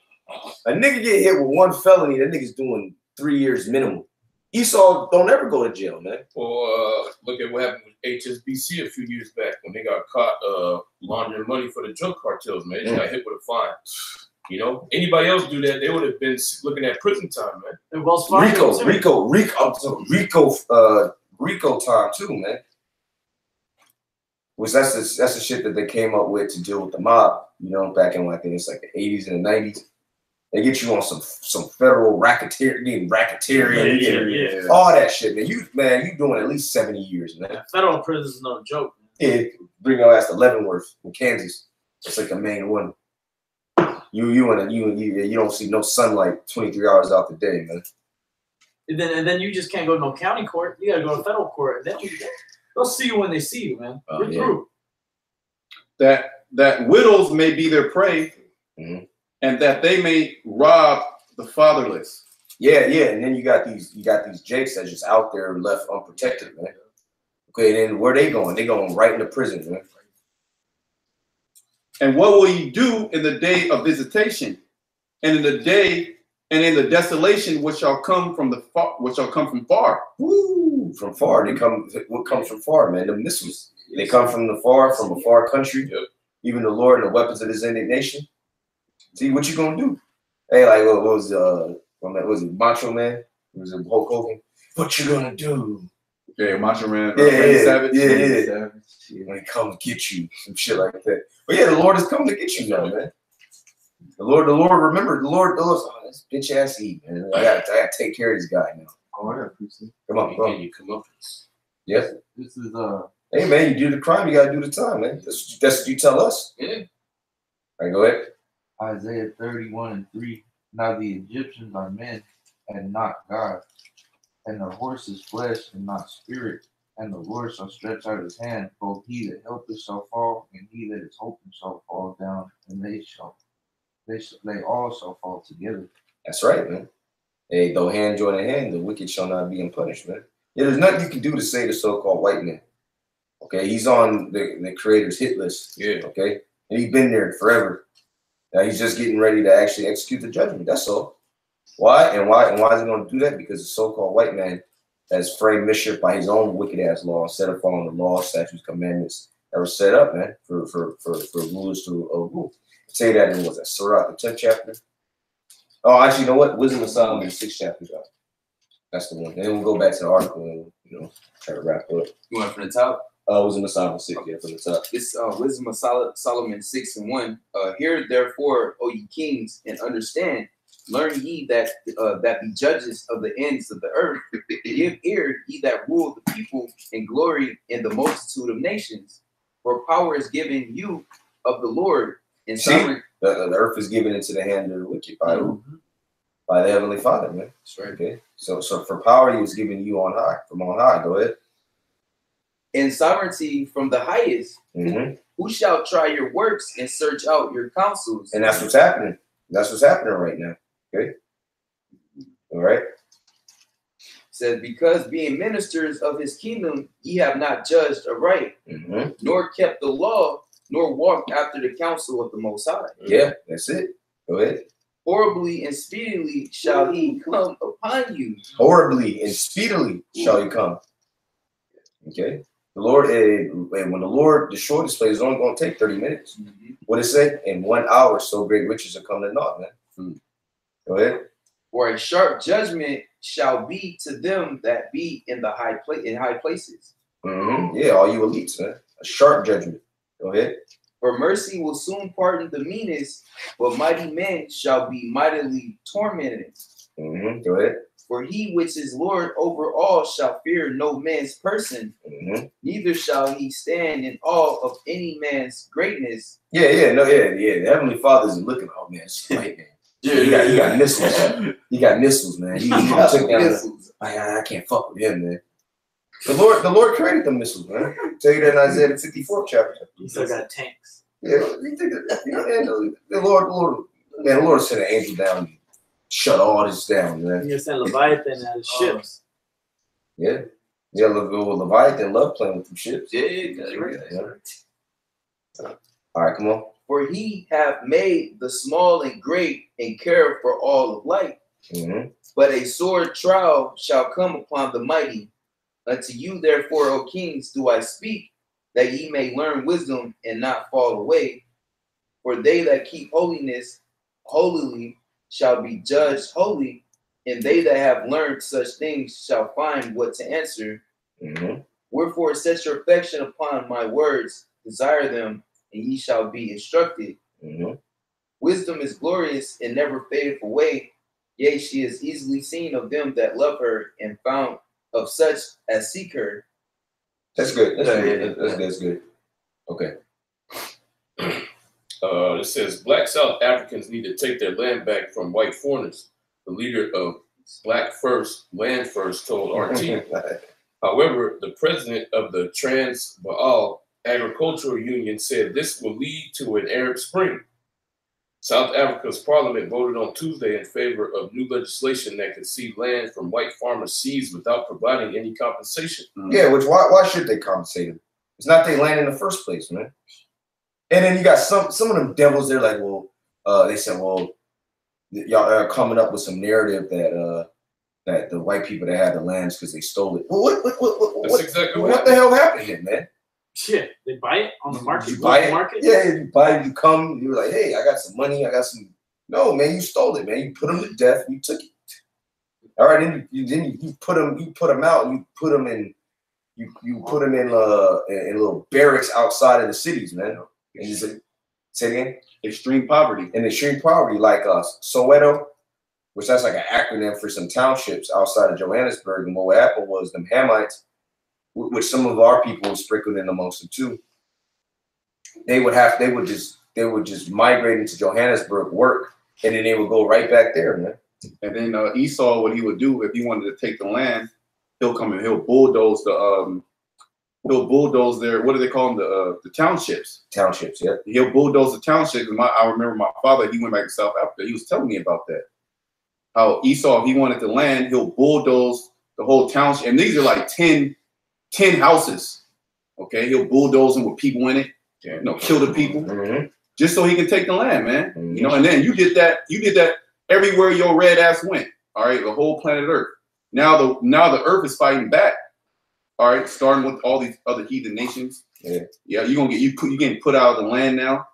A nigga get hit with one felony, that nigga's doing 3 years minimum. Esau don't ever go to jail, man. Well, look at what happened with HSBC a few years back when they got caught laundering money for the drug cartels, man. They just got hit with a fine. You know, anybody else do that, they would have been looking at prison time, man. And Wells Fargo, Rico time too, man. Which that's the shit that they came up with to deal with the mob, you know, back in I think it's like the 80s and the 90s. They get you on some federal racketeering, all that shit, man. You doing at least 70 years, man. Federal prison is no joke. Yeah, bring your ass to Leavenworth in Kansas. It's like the main one. You don't see no sunlight 23 hours out the day, man. And then you just can't go to no county court. You gotta go to federal court. And then they'll see you when they see you, man. You're through. That widows may be their prey, and that they may rob the fatherless. Yeah, and then you got these jakes that just out there left unprotected, man. Okay, then where they going? They going right into prison, man. And what will you do in the day of visitation, and in the desolation which shall come from far? Woo! From far, they come. What comes from far, man? The missiles. They come from a far country. Yep. Even the Lord and the weapons of His indignation. See what you gonna do? Hey, like what was it, Macho Man? It was a Hulk Hogan. What you gonna do? Yeah, Macho Man. Savage. Yeah. Savage. When he comes get you, some shit like that. But yeah, the Lord is coming to get you now, man. The Lord, remember, the Lord's, oh, this bitch ass Eve, man. I gotta take care of this guy now. Oh, I appreciate it. Come on, bro. You come up. Yes. This is Hey man, you do the crime, you gotta do the time, man. That's what you tell us. Yeah. All right, go ahead. Isaiah 31:3. Now the Egyptians are men and not God, and the horse is flesh and not spirit. And the Lord shall stretch out his hand, both he that helpeth shall fall, and he that is hoping shall fall down, and they all shall fall together. That's right, man. Hey, though hand join in hand, the wicked shall not be punished, man. Yeah, there's nothing you can do to save the so-called white man. Okay, he's on the creator's hit list. Yeah. Okay, and he's been there forever. Now he's just getting ready to actually execute the judgment. That's all. Why is he going to do that? Because the so-called white man has framed mischief by his own wicked ass law instead of following the laws, statutes, commandments that were set up, man, for rulers to rule. Say that in what's that? Surah, the 10th chapter. Oh, actually, you know what? Wisdom of Solomon, 6th chapter. That's the one. And then we'll go back to the article and try to wrap up. You went from the top? Wisdom of Solomon 6, yeah, from the top. It's Wisdom of Solomon 6:1. Hear therefore, O ye kings, and understand. Learn ye that be judges of the ends of the earth. Give ear, ye that rule the people, and glory in the multitude of nations. For power is given you of the Lord. And the earth is given into the hand of the wicked by who? By the Heavenly Father, man. That's right. Okay. So for power, he was giving you on high, from on high. Go ahead. And sovereignty from the highest. Mm-hmm. Who shall try your works and search out your counsels? And that's what's happening. That's what's happening right now. Okay. All right. Says, because being ministers of his kingdom, ye have not judged aright, nor kept the law, nor walked after the counsel of the Most High. Yeah, that's it. Go ahead. Horribly and speedily shall he come upon you. Horribly and speedily shall he come. Okay. The Lord, when the Lord destroyed this place, it's only going to take 30 minutes. What it say? In 1 hour, so great riches will come to naught, man. Go ahead. For a sharp judgment shall be to them that be in the high places. Yeah, all you elites, man. A sharp judgment. Go ahead. For mercy will soon pardon the meanest, but mighty men shall be mightily tormented. Go ahead. For he which is Lord over all shall fear no man's person, neither shall he stand in awe of any man's greatness. Yeah. The Heavenly Father isn't looking, oh man, it's right, man. He got missiles. He got missiles, man. He took down missiles. I can't fuck with him, man. The Lord created the missiles, man. I'll tell you that in Isaiah the 54th chapter. He still got tanks. Yeah, the Lord sent an angel down and shut all this down, man. He sent Leviathan out of ships. Yeah. Leviathan love playing with them ships. Yeah. All right, come on. For he hath made the small and great, and care for all of light. But a sore trial shall come upon the mighty. Unto you, therefore, O kings, do I speak, that ye may learn wisdom and not fall away. For they that keep holiness holily shall be judged holy, and they that have learned such things shall find what to answer. Wherefore set your affection upon my words, desire them, and ye shall be instructed. Wisdom is glorious and never fadeth away. Yea, she is easily seen of them that love her, and found of such as seek her. That's good. That's good. Okay. It says black South Africans need to take their land back from white foreigners. The leader of Black First, Land First told RT. However, the president of the Transvaal Agricultural Union said this will lead to an Arab Spring. South Africa's parliament voted on Tuesday in favor of new legislation that could see land from white farmers seized without providing any compensation. Yeah, which why should they compensate them? It's not their land in the first place, man. And then you got some of them devils. They're like, well, they said, well, y'all are coming up with some narrative that the white people that had the lands because they stole it. Well, what the hell happened here, man? Shit, they buy it on the market. You buy it? Yeah, you buy it, you come, you're like, hey, I got some money, I got some. No, man, you stole it, man. You put them to death, you took it. All right, then you put them out. You put them in. You put them in little barracks outside of the cities, man. And you say again? Extreme poverty. And extreme poverty, like Soweto, which that's like an acronym for some townships outside of Johannesburg. And what happened was them Hamites, which some of our people were sprinkled in amongst them too. They would just migrate into Johannesburg, work, and then they would go right back there, man. And then Esau, what he would do if he wanted to take the land, he'll come and he'll bulldoze their, what do they call them, the townships. Townships, yeah. He'll bulldoze the townships. I remember my father, he went back to South Africa. He was telling me about that. How Esau, if he wanted the land, he'll bulldoze the whole township. And these are like 10 houses. Okay, he'll bulldoze them with people in it. You know, kill the people, just so he can take the land, man. You know, and then you did that everywhere your red ass went. All right, the whole planet Earth. Now the Earth is fighting back. All right, starting with all these other heathen nations. Yeah, you're getting put out of the land now.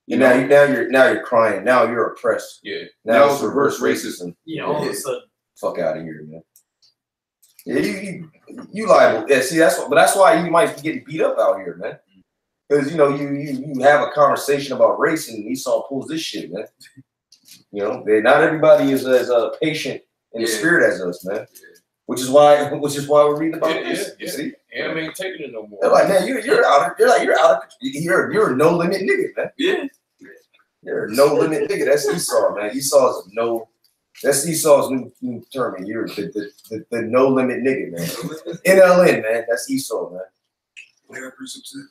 And now you're crying. Now you're oppressed. Yeah. Now it's reverse racism. Yeah, all of a sudden. Fuck out of here, man. Yeah, you liable. Yeah, see, that's why you might be getting beat up out here, man. Because you know you have a conversation about race and Esau pulls this shit, man. You know, not everybody is as patient in the spirit as us, man. Which is why we're reading about this. You see? Yeah, I ain't taking it no more. They're like, man, you're out. You're a no limit nigga, man. Yeah. You're a no limit nigga. That's Esau, man. That's Esau's new term. And you're the no limit nigga, man. NLN, man. That's Esau, man. I got precepts there.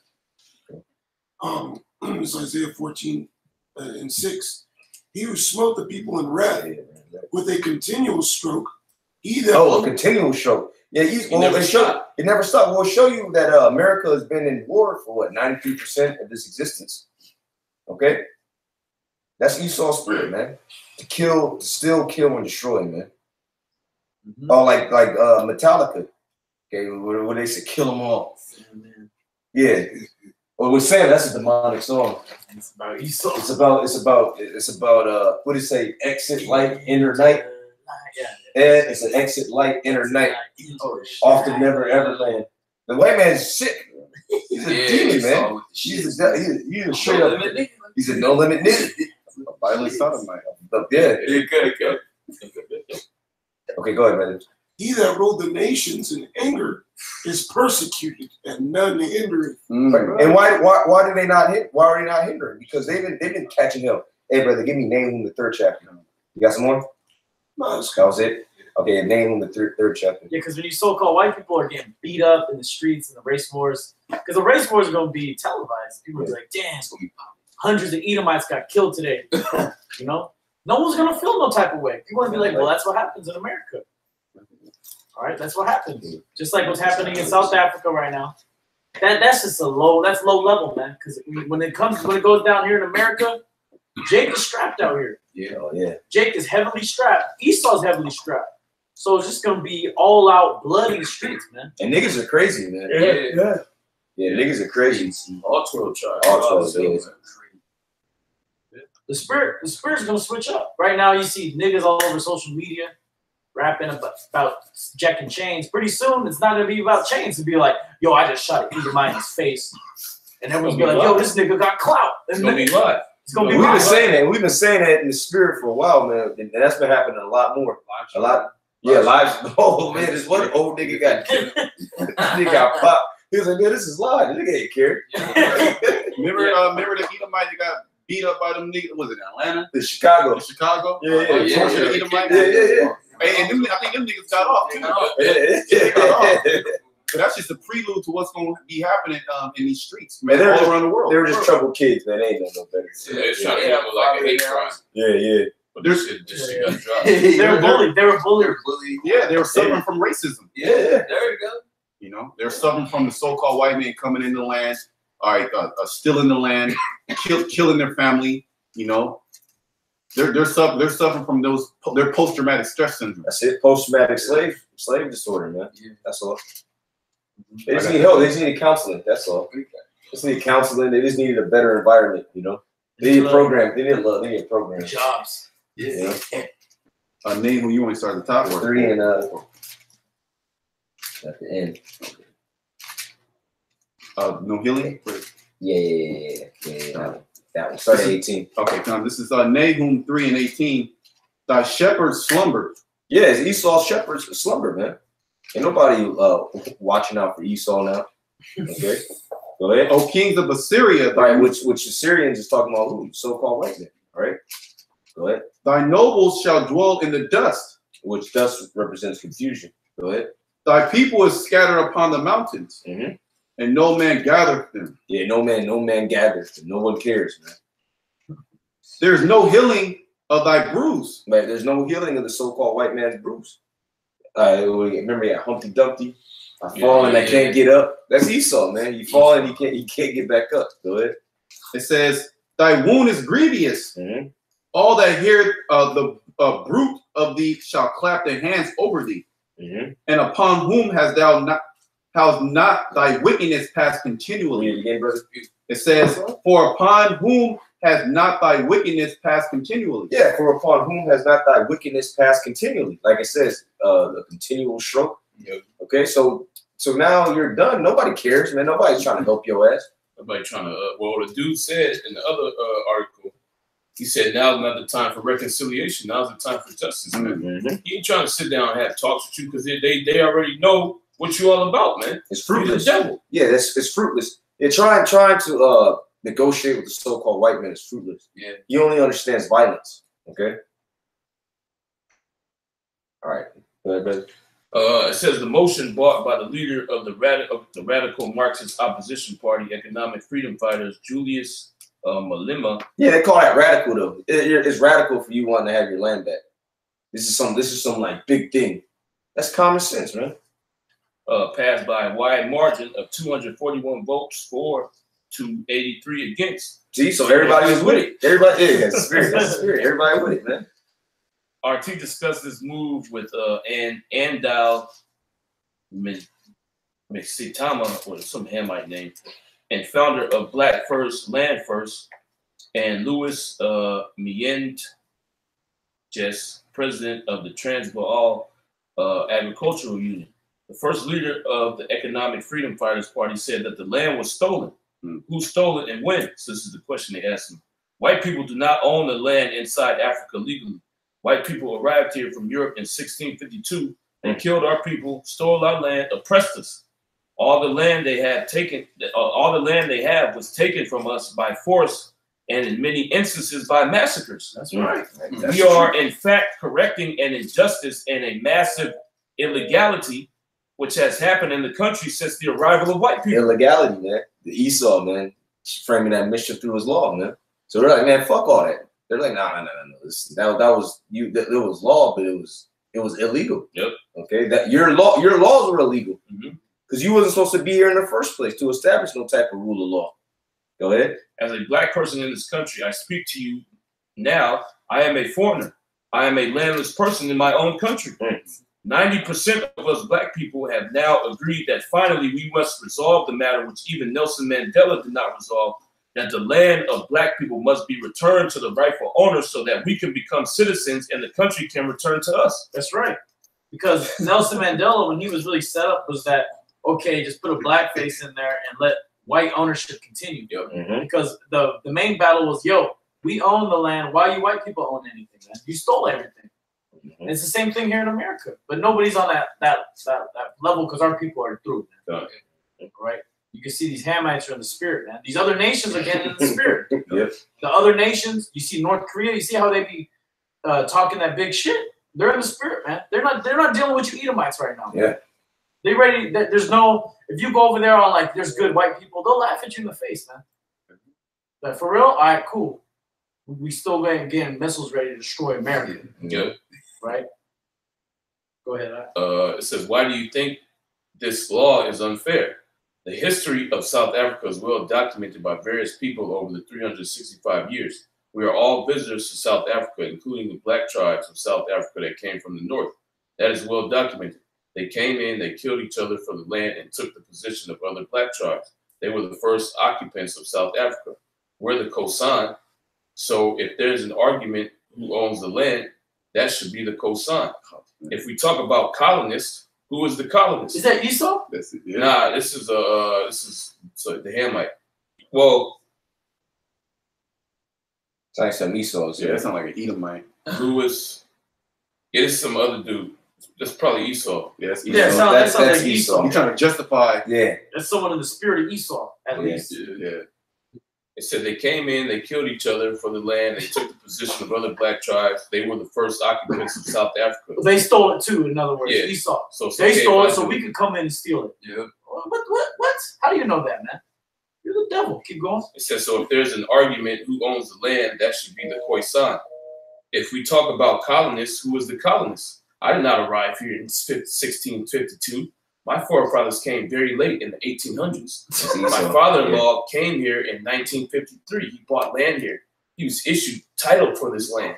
It's Isaiah 14 and 6. He who smote the people in wrath with a continual stroke. A continual stroke. Yeah, it never stopped. We'll show you that America has been in war for what, 93% of this existence. Okay, that's Esau's spirit, man. To kill, to steal, kill, and destroy, man. Oh, like Metallica. Okay, where they say kill them all. Yeah. Well, with Sam, that's a demonic song. It's about Esau. It's about what do you say? Exit light, inner night. It's an exit light, inner night. Off the never ever land. The white man's sick. He's a demon, man. He's a straight up. He's a no limit nigga. A violent sodomite. Yeah. Okay, go ahead, man. He that ruled the nations in anger is persecuted, and none hindereth. And why do they not hit? Why are they not hindering? Because they've been catching him. Hey, brother, give me Nahum the 3rd chapter. You got some more? No, that was it. Okay, Nahum the 3rd chapter. Yeah, because when you so-called white people are getting beat up in the streets and the race wars, because the race wars are going to be televised. People are like, damn, hundreds of Edomites got killed today. You know, no one's going to feel no type of way. People are going to be like, well, that's what happens in America. All right, that's what happens. Just like what's happening in South Africa right now. That's just low level, man. Because when it goes down here in America, Jake is strapped out here. Yeah. Jake is heavily strapped. Esau's heavily strapped. So it's just gonna be all out blood in the streets, man. And niggas are crazy, man. Yeah, niggas are crazy. All 12 tribes. All 12 days. The spirit's gonna switch up. Right now, you see niggas all over social media rapping about Jack and chains. Pretty soon, it's not gonna be about chains. It'll be like, yo, I just shot an Edomite in his face, and everyone's gonna be like, yo, this nigga got clout. It's gonna be live. It's gonna be We've been saying that in the spirit for a while, man, and that's been happening a lot more. A lot. Yeah, live. Oh man, this one old nigga got killed. Nigga got popped. He was like, man, this is live. This nigga ain't care. Remember the Edomite that got beat up by them niggas? Was it Atlanta? Chicago. Yeah. And I think them niggas got off too. But that's just a prelude to what's going to be happening in these streets, man, all around the world. They were just troubled kids, man. They ain't no better. Yeah, it's trying to have like a hate crime. Yeah. But this shit got dropped. They were bullied. Yeah, they were suffering from racism. Yeah, there you go. You know, they're suffering from the so-called white man coming in the land, all right, stealing the land, killing their family. You know, they're suffering from their post-traumatic stress syndrome. That's it. Post-traumatic slave disorder, man. Yeah. That's all. They just need help. They just need counseling. That's all. They just need counseling. They just needed a better environment. You know, they need a program. They need love. They need a program. Jobs. Yeah. Nahum, you want to start at the top? Or 3 and at the end. No healing? Yeah. That one. Start at 18. Okay, now this is Nahum 3 and 18. Thy shepherds slumbered. Yeah, it's Esau's shepherds slumber, man. Ain't nobody watching out for Esau now. Okay, go ahead. O kings of Assyria, Right, which Assyrians is talking about who? So-called white men. All right, go ahead. thy nobles shall dwell in the dust. Which dust represents confusion. Go ahead. Thy people is scattered upon the mountains, Mm-hmm. and no man gathereth them. Yeah, no man gathers. No one cares, man. There's no healing of thy bruise. Right, there's no healing of the so-called white man's bruise. Remember that Humpty Dumpty? I fall and I can't get up. That's Esau, man. You fall and you can't get back up. Go ahead. It says, thy wound is grievous. Mm-hmm. All that hear the brute of thee shall clap their hands over thee. Mm-hmm. And upon whom hast not thy wickedness passed continually? Read it again, brother. It says, for upon whom has not thy wickedness passed continually? Yeah, for upon whom has not thy wickedness passed continually? Like it says, a continual stroke. Yep. Okay, so now you're done. Nobody cares, man. Nobody's trying to help your ass. Nobody trying to. Well, the dude said in the other article, he said now's not the time for reconciliation. Now's the time for justice, man. Mm-hmm. He ain't trying to sit down and have talks with you because they already know what you all about, man. It's fruitless. You're the devil. Yeah, it's fruitless. You're trying to negotiate with the so-called white man is fruitless. Yeah. He only understands violence. Okay. All right. Go ahead, brother. It says the motion brought by the leader of the radical Marxist opposition party, Economic Freedom Fighters, Julius Malema. Yeah, they call that radical though. It's radical for you wanting to have your land back. This is some like big thing. That's common sense, man. Passed by a wide margin of 241 votes for to 83 against. See, so everybody was with it. Everybody, yeah, that's the spirit. That's the spirit. Everybody with it, man. RT discussed this move with Andal Mexitama, or some Hamite name, and founder of Black First, Land First, and Louis Mientjes, president of the Transvaal Agricultural Union. The first leader of the Economic Freedom Fighters Party said that the land was stolen. Who stole it and when? So this is the question they asked him. White people do not own the land inside Africa legally. White people arrived here from Europe in 1652 and killed our people, stole our land, oppressed us. All the land they had was taken from us by force and in many instances by massacres. That's right. We are in fact correcting an injustice and a massive illegality which has happened in the country since the arrival of white people. Illegality, man. The Esau, man, framing that mischief through his law, man. So they're like, man, fuck all that. They're like, no. That was you. That it was law, but it was illegal. Yep. Okay. That your laws were illegal because you wasn't supposed to be here in the first place to establish no type of rule of law. Go ahead. As a black person in this country, I speak to you now. I am a foreigner. I am a landless person in my own country. 90% of us black people have now agreed that finally we must resolve the matter, which even Nelson Mandela did not resolve, that the land of black people must be returned to the rightful owners so that we can become citizens and the country can return to us. That's right. Because Nelson Mandela, when he was really set up, was that, okay, just put a black face in there and let white ownership continue. Because the main battle was, yo, we own the land. Why you white people own anything, man? You stole everything. And it's the same thing here in America. But nobody's on that level because our people are through, man. Right? You can see these Hamites are in the spirit, man. These other nations are getting in the spirit. The other nations, you see North Korea, you see how they be talking that big shit? They're in the spirit, man. They're not dealing with you Edomites right now. Yeah. They ready. There's no, if you go over there on like there's good white people, they'll laugh at you in the face, man. But for real, all right, cool. We still getting missiles ready to destroy America. Yep. Right? Go ahead. It says, why do you think this law is unfair? The history of South Africa is well documented by various people over the 365 years. We are all visitors to South Africa, including the black tribes of South Africa that came from the north. That is well documented. They came in, they killed each other for the land and took the position of other black tribes. They were the first occupants of South Africa. We're the cosign. So if there's an argument who owns the land, that should be the cosign. If we talk about colonists, who is the colonist? Is that Esau? That's it. Yeah. Nah, this is the Hamite. Well, It's like some Esau's. Yeah, that sounds like an Edomite. who is? It is some other dude. That's probably Esau. Yeah, that's Esau. Yeah, that sounds that's like Esau. You're trying to justify. Yeah. That's someone in the spirit of Esau, at least. Yeah. It said they came in, they killed each other for the land, they took the position of other black tribes. They were the first occupants of South Africa. They stole it too, in other words. Yeah. Esau. So They stole it by so the- we could come in and steal it. Yeah. What? How do you know that, man? You're the devil. Keep going. It says, so if there's an argument who owns the land, that should be the Khoisan. If we talk about colonists, who was the colonist? I did not arrive here in 1652. My forefathers came very late in the 1800s. My father-in-law came here in 1953. He bought land here. He was issued title for this land.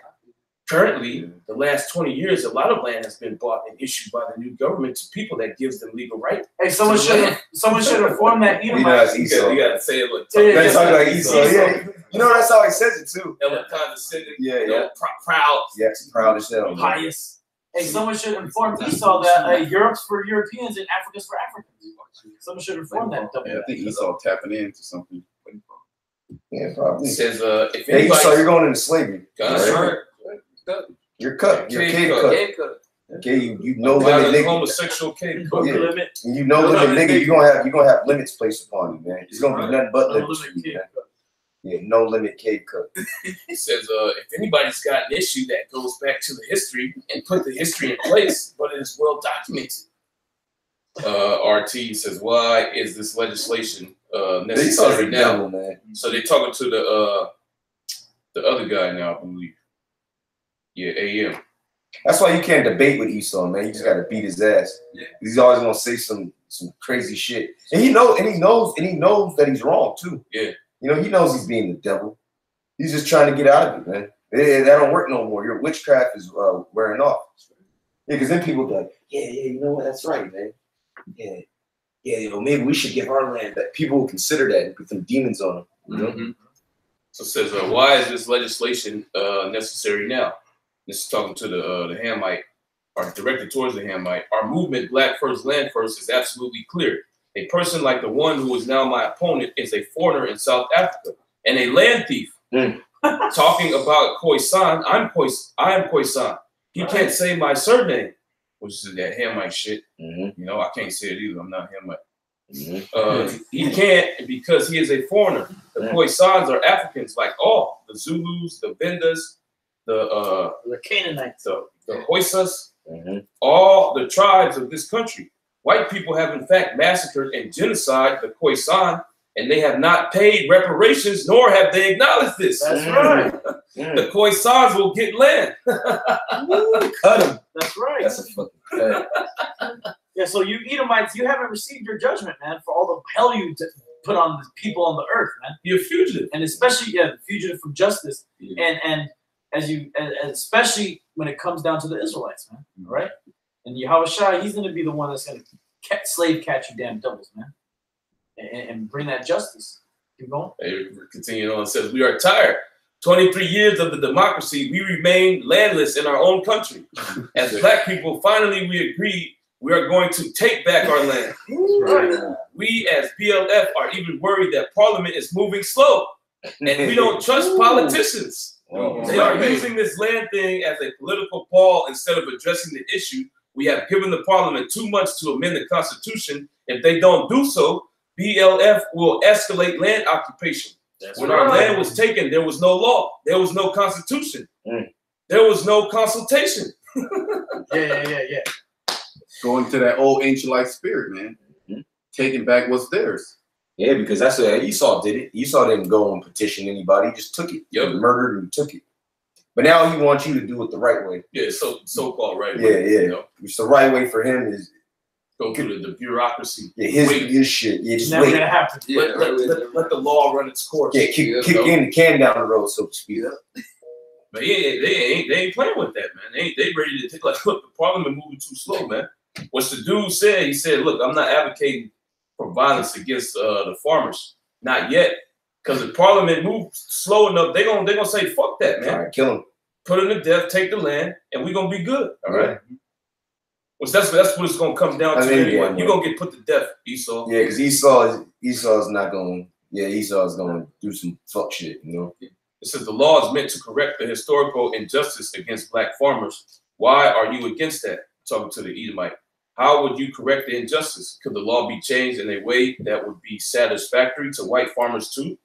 Currently, the last 20 years, a lot of land has been bought and issued by the new government to people that gives them legal right. Hey, someone should have formed that You know Edomite. that's Esau. You gotta say it like Yeah, That's talking like Esau. Yeah. You know that's how he says it too. condescending, Yeah. proud. Yes, proud as hell. man. Pious. Hey, someone should inform Esau that Europe's for Europeans and Africa's for Africans. Someone should inform that. Yeah, I think Esau tapping into something. Yeah, probably. It says, if Hey, Esau, anybody, you're going into slavery. right? You're cut. You're Cave cave cut. cut. Okay, you no By limit the nigga. homosexual cave cut. Yeah. Limit. You no No limit limit nigga. nigga. You're gonna have limits placed upon you, man. It's gonna be nothing but No limits. limit for you, cave man. cut. Yeah, no limit cave cut. It says, if anybody's got an issue that goes back to the history and put the history in place, but it is well documented. RT says, why is this legislation necessary now? Devil, man. So they're talking to the other guy now, I believe. Yeah, AM. That's why you can't debate with Esau, man. You just gotta beat his ass. Yeah. He's always gonna say some crazy shit, and he knows that he's wrong too. Yeah. You know, he knows he's being the devil. He's just trying to get out of it, man. That don't work no more. Your witchcraft is wearing off. Yeah, because then people be like, yeah, you know what? That's right, man. Yeah, you know, maybe we should give our land back. People will consider that and put some demons on them. You know? Mm-hmm. So it says, why is this legislation necessary now? This is talking to the Hamite, or directed towards the Hamite. Our movement, Black First, Land First, is absolutely clear. A person like the one who is now my opponent is a foreigner in South Africa and a land thief. Talking about Khoisan, I am Khoisan. He can't say my surname, which is that Hamite shit. You know, I can't say it either. I'm not Hamite. He can't because he is a foreigner. The Khoisans are Africans, like all the Zulus, the Vendas, the Canaanites, the Hoysas, all the tribes of this country. White people have in fact massacred and genocide the Khoisan, and they have not paid reparations, nor have they acknowledged this. That's right. The Khoisans will get land. Cut him. That's right. That's a fucking cut. Yeah, so you Edomites, you haven't received your judgment, man, for all the hell you put on the people on the earth, man. You're a fugitive. And especially, the fugitive from justice. And especially when it comes down to the Israelites, man. All right? And Yahushua, he's going to be the one that's going to slave catch you damn devils, man. And bring that justice. Keep going. Continuing on, it says, we are tired. 23 years of the democracy, we remain landless in our own country. As black people, finally we agreed we are going to take back our land. Right. We as BLF are even worried that Parliament is moving slow. And we don't trust politicians. They are using this land thing as a political ball instead of addressing the issue. We have given the Parliament 2 months to amend the Constitution. If they don't do so, BLF will escalate land occupation. When our land was taken, there was no law. There was no Constitution. There was no consultation. Yeah. Going to that old ancient-like spirit, man. Taking back what's theirs. Yeah, because that's what Esau did it. Esau didn't go and petition anybody. He just took it. Yep. He murdered and took it. But now he wants you to do it the right way. Yeah, so-called right. Yeah. You know? Which the right way for him is go through the bureaucry. Yeah, his shit. Yeah, just Never wait. gonna happen. Let the law run its course. Yeah, kick in the can down the road, so to speak. But they ain't playing with that, man. They ready to take, like, look, the Parliament moving too slow, man. What's the dude said? He said, look, I'm not advocating for violence against the farmers. Not yet. Because if Parliament moves slow enough, they're gonna say, fuck that, man. All right, kill him. put him to death, take the land, and we're gonna be good. All right. Well, that's what it's gonna come down to anyway. You're gonna get put to death, Esau. Yeah, because Esau's not gonna. Yeah, Esau's gonna do some fuck shit. You know. It says the law is meant to correct the historical injustice against black farmers. Why are you against that? Talking to the Edomite. How would you correct the injustice? Could the law be changed in a way that would be satisfactory to white farmers too?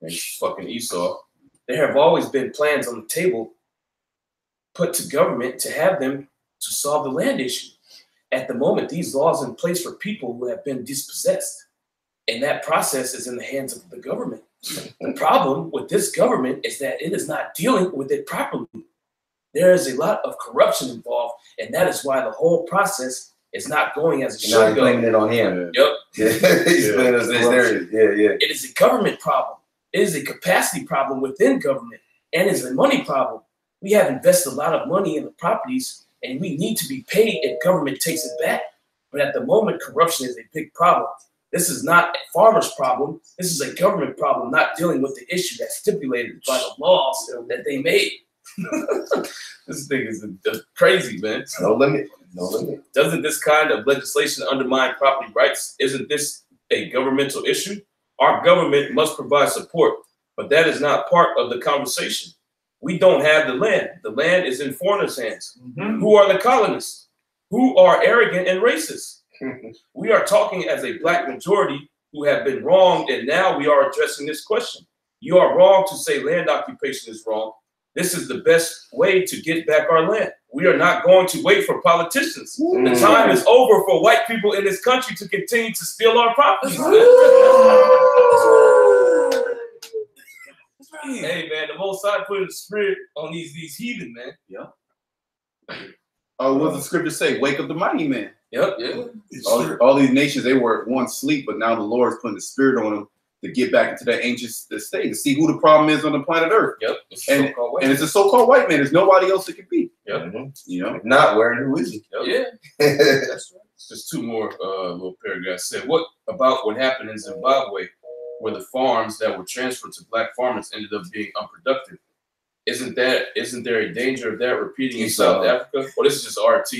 And fucking Esau. There have always been plans on the table put to government to have them to solve the land issue. At the moment, these laws in place for people who have been dispossessed. And that process is in the hands of the government. The problem with this government is that it is not dealing with it properly. There is a lot of corruption involved, and that is why the whole process is not going as it should go. He's blaming it on him. Yep. He's blaming us. Yeah. It is a government problem. It is a capacity problem within government, and it's a money problem. We have invested a lot of money in the properties, and we need to be paid if government takes it back. But at the moment, corruption is a big problem. This is not a farmer's problem. This is a government problem, not dealing with the issue that's stipulated by the laws that they made. This thing is crazy, man. No limit. No limit. Doesn't this kind of legislation undermine property rights? Isn't this a governmental issue? Our government must provide support, but that is not part of the conversation. We don't have the land. The land is in foreigners' hands. Who are the colonists? Who are arrogant and racist? We are talking as a black majority who have been wronged, and now we are addressing this question. You are wrong to say land occupation is wrong. This is the best way to get back our land. We are not going to wait for politicians. The time is over for white people in this country to continue to steal our properties. Hey, man, the Most High put the spirit on these heathen, man. Yeah. What does the scripture say? Wake up the mighty man. Yep, yeah. All these nations, they were at once asleep, but now the Lord is putting the spirit on them to get back into that ancient state, to see who the problem is on the planet Earth. Yep. And it's a so-called white man. There's nobody else it could be. Yep. You know? If not, where who is he? Yep. Yeah. That's right. Just two more little paragraphs. Said, what about what happened in Zimbabwe, where the farms that were transferred to black farmers ended up being unproductive? Isn't there a danger of that repeating in South Africa? Well, this is just RT,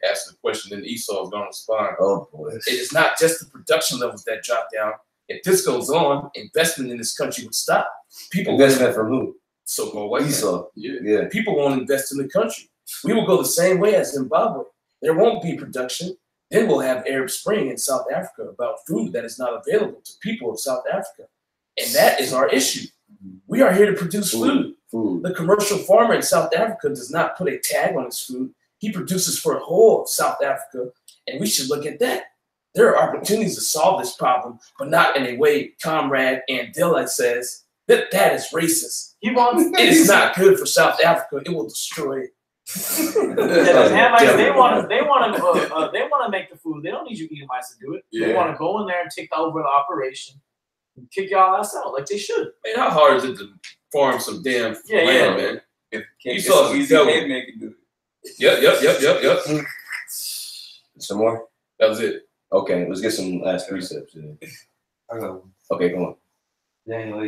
asking the question, then Esau is going to respond. Oh, boy. It is not just the production levels that drop down. If this goes on, investment in this country would stop. People investment from who? So-called white Esau. Yeah. People won't invest in the country. We will go the same way as Zimbabwe. There won't be production. Then we'll have Arab Spring in South Africa about food that is not available to people of South Africa. And that is our issue. We are here to produce food. The commercial farmer in South Africa does not put a tag on his food. He produces for the whole of South Africa, and we should look at that. There are opportunities to solve this problem, but not in a way Comrade Andela says that is racist. It is not good for South Africa. It will destroy it. They want to make the food. They don't need you Edomites to do it. They want to go in there and take over the operation and kick y'all ass out like they should. Man, how hard is it to farm some damn land, man? It's so easy. Caveman can do it. Yep. Some more? That was it. Okay, let's get some last precepts. I got one. Okay, come on. Daniel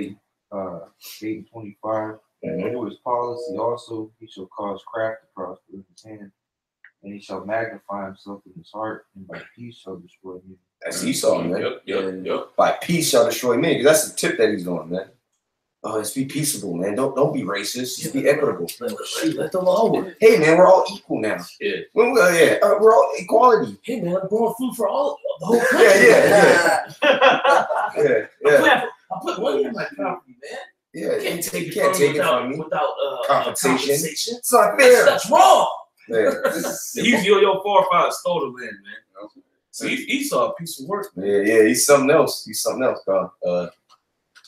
8:25. Through his policy also he shall cause craft to prosper in his hand, and he shall magnify himself in his heart, and by peace shall destroy him. That's Esau, man. Yep. By peace shall destroy me. Because that's the tip that he's on, man. Oh, let's be peaceable, man. Don't be racist. Just be equitable. Let the law work. Hey, man, we're all equal now. Yeah. We're all equality. Hey, man, I'm growing food for all the whole country. Yeah. I put money in my property, man. Yeah. You can't take it from me without compensation. It's not fair. That's wrong. Yeah. Your forefathers stole the land, man. So Esau, a piece of work, man. Yeah, he's something else. Bro.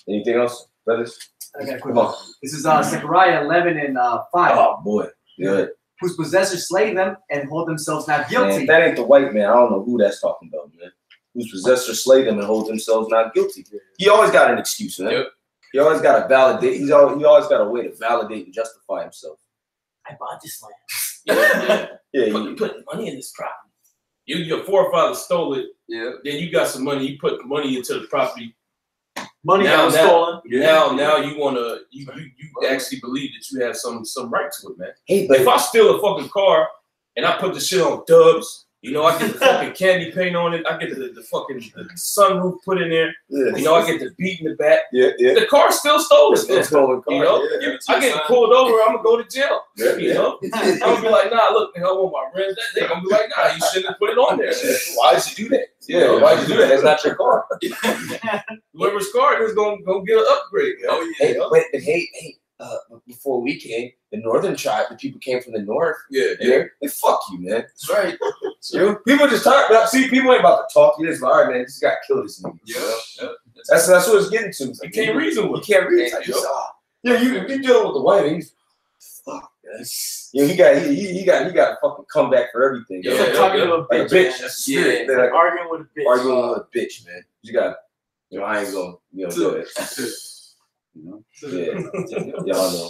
Anything else, brothers? I got a quick one. This is Zechariah 11:5. Oh boy, good. Whose possessors slay them and hold themselves not guilty. Man, that ain't the white man. I don't know who that's talking about, man. Whose possessors slay them and hold themselves not guilty. He always got an excuse, man. Yep. He always got to validate. He always got a way to validate and justify himself. I bought this land. You put money in this property. Your forefathers stole it. Yeah. Then you got some money. You put money into the property. Money that Now, was stolen. now you wanna you actually believe that you have some right to it, man. Hey, but If I steal a fucking car and I put the shit on dubs, you know, I get the fucking candy paint on it. I get the fucking sunroof put in there. You know, I get the beat in the back. yeah. The car's still stolen. It's still stolen car. You know, Yeah. I get pulled over, I'm gonna go to jail. Yeah, You know, I'm gonna be like, nah, look, nigga, I want my rims. They're gonna be like, nah, you shouldn't have put it on there. Why'd you do that? Yeah, why'd you do that? That's not your car. Whoever's car is gonna get an upgrade. Oh yeah. Hey, hey, before we came, the northern tribe, the people came from the north. Yeah. They fuck you, man. That's right. You know, people just talk about. See, people ain't about to talk. You just like, all right, man, just gotta kill this nigga. Yeah. That's what it's getting to. You can't reason with. You can't reason. You dealing with the white man. He's fuck. You know, he got to fucking come back for everything. It's like talking to a Like a bitch. bitch. Man. That's a spirit. Yeah, They're like arguing with a bitch. arguing with a bitch, man. You got, you know, I ain't gonna, do it. You know, y'all know.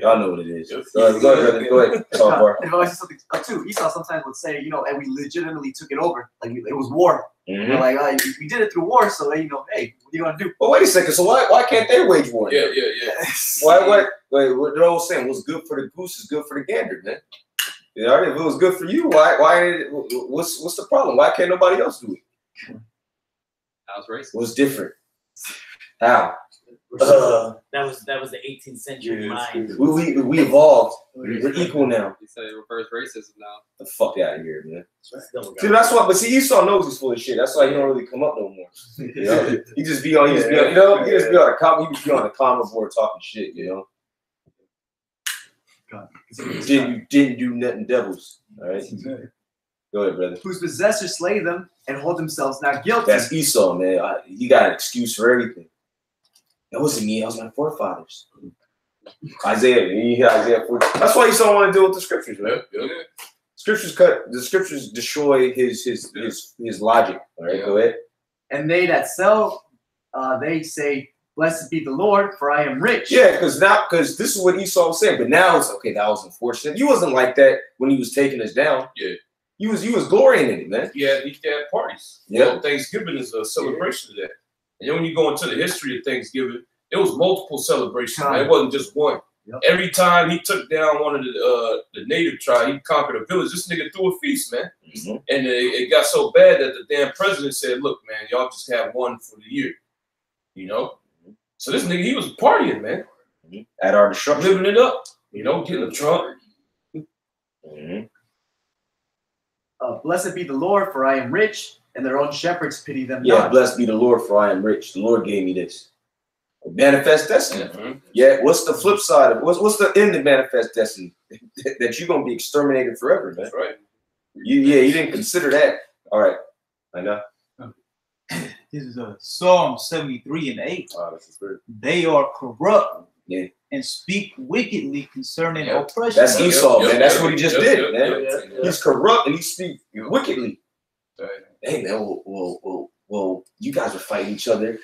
Y'all know what it is. Go ahead, brother. Talk more. And also something too, Esau sometimes would say, you know, and we legitimately took it over, like it was war. You know, like we did it through war, so you know, hey, what are you gonna do? Well, wait a second. So why can't they wage war? Yeah. Wait, what they're all saying? What's good for the goose is good for the gander, man. You know, if it was good for you, what's the problem? Why can't nobody else do it? That was racist. What's different? How? That was the 18th century mind. We evolved. We're equal now. You say it refers racism now. The fuck out of here, man. See, that's why. But see, Esau knows he's full of shit. That's why he don't really come up no more. You know, he just be on. He just be on the comment board talking shit. You know. Didn't do nothing, devils. All right. Go ahead, brother. Whose possessors slay them and hold themselves not guilty. That's Esau, man. He got an excuse for everything. That wasn't me. That was my forefathers. Isaiah. You hear Isaiah 40. That's why Esau want to deal with the scriptures, man. The scriptures destroy his logic. All right, go ahead. And they that sell, they say, "Blessed be the Lord, for I am rich." Yeah, because this is what Esau was saying. But now it's okay. That was unfortunate. He wasn't like that when he was taking us down. Yeah. He was glorying in it, man. Yeah, he had parties. Yeah. Well, Thanksgiving is a celebration of that. And then when you go into the history of Thanksgiving, it was multiple celebrations. Man. It wasn't just one. Yep. Every time he took down one of the native tribe, he conquered a village. This nigga threw a feast, man. Mm-hmm. And it got so bad that the damn president said, "Look, man, y'all just have one for the year." You know? So this nigga, he was partying, man. Mm-hmm. At our destruction. Living it up. You know, getting drunk. Mm-hmm. Blessed be the Lord, for I am rich, and their own shepherds pity them Yeah, not. blessed be the Lord, for I am rich. The Lord gave me this. Manifest destiny. Mm-hmm. Yeah, what's the flip side of what's the end of manifest destiny? That you're gonna be exterminated forever, man. That's right. You didn't consider that. All right. I know. This is Psalm 73 and 8. Oh, that's good. They are corrupt and speak wickedly concerning oppression. That's Esau, man. That's what he just did, man. He's corrupt and he speaks wickedly. Hey, man. Well, you guys are fighting each other.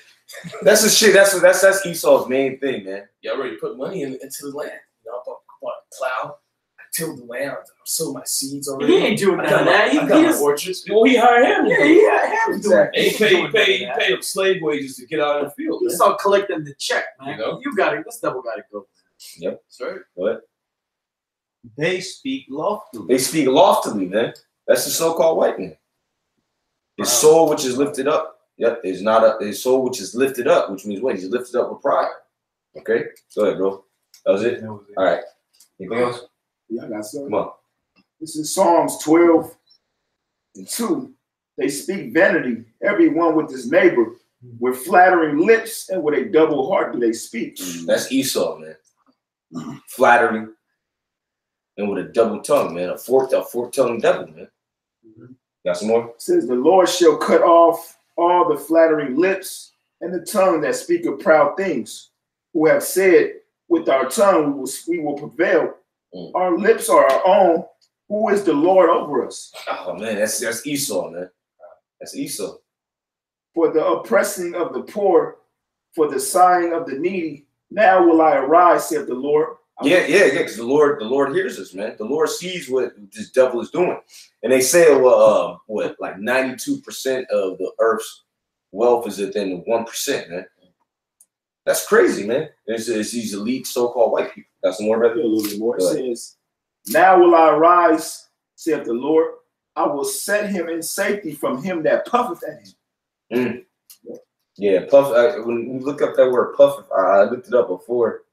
That's the shit. That's Esau's main thing, man. You already put money into the land. You know, I bought a plow. I tilled the land. I sowed my seeds already. He ain't doing none of that. I got my orchards. Well, he hired him. Yeah, he had him doing it. He paid him slave wages to get out in the field. He saw collecting the check, man. You know? You got it. This double got to go. Yep. That's right. What? They speak loftily. They speak loftily, man. That's the so-called white man. His soul, which is lifted up. Yep, is not his soul, which is lifted up, which means what? He's lifted up with pride. Okay, go ahead, bro. That was it. All right. Anything else? Yeah, I got something. Come on. This is Psalms 12:2. They speak vanity, everyone with his neighbor, with flattering lips and with a double heart do they speak. That's Esau, man. Flattering and with a double tongue, man. A fork-tongued devil, man. Got some more? It says the Lord shall cut off all the flattering lips and the tongue that speak of proud things, who have said, with our tongue we will prevail. Our lips are our own. Who is the Lord over us? Oh man, that's Esau, man. That's Esau. For the oppressing of the poor, for the sighing of the needy, now will I arise, saith the Lord. Yeah, because the Lord hears us, man. The Lord sees what this devil is doing. And they say, well, like 92% of the earth's wealth is within the 1%, man. That's crazy, man. It's these elite so-called white people. Got some more, brother? A little bit more. It says, "Now will I arise, saith the Lord. I will set him in safety from him that puffeth at him." Yeah, puff. When you look up that word puff, I looked it up before.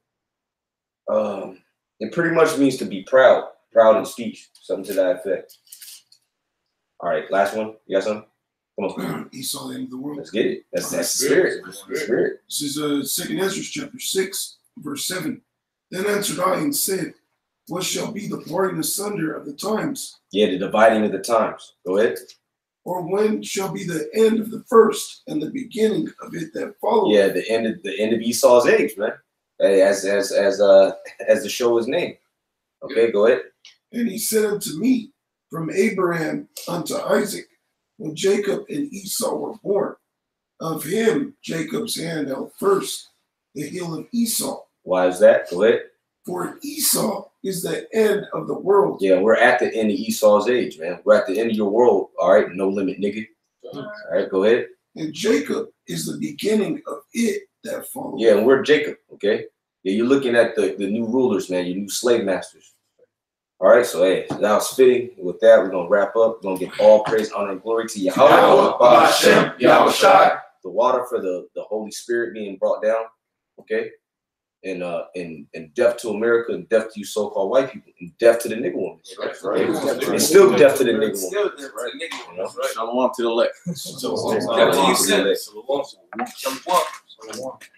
It pretty much means to be proud in speech, something to that effect. All right, last one. You got something? Come on. Esau, the end of the world. Let's get it. That's the spirit. The spirit. This is 2 Esdras chapter 6, verse 7. Then answered I and said, what shall be the parting asunder of the times? Yeah, the dividing of the times. Go ahead. Or when shall be the end of the first and the beginning of it that follows? Yeah, the end of Esau's age, man. As the show is named. Okay, go ahead. And he said unto me, from Abraham unto Isaac, when Jacob and Esau were born, of him Jacob's hand held first the heel of Esau. Why is that? Go ahead. For Esau is the end of the world. Yeah, we're at the end of Esau's age, man. We're at the end of your world. All right, no limit, nigga. All right, go ahead. And Jacob is the beginning of it that follows. Yeah, and we're Jacob, okay? Yeah, you're looking at the new rulers, man, your new slave masters. All right, so hey, that was fitting. With that, we're going to wrap up. We're going to give all praise, honor, and glory to Yahweh, the water for the Holy Spirit being brought down, okay? And death to America, and death to you so-called white people, and death to the nigga woman. Right? And still death to the nigga woman. You know? Shalom to the left. Shalom to the elect.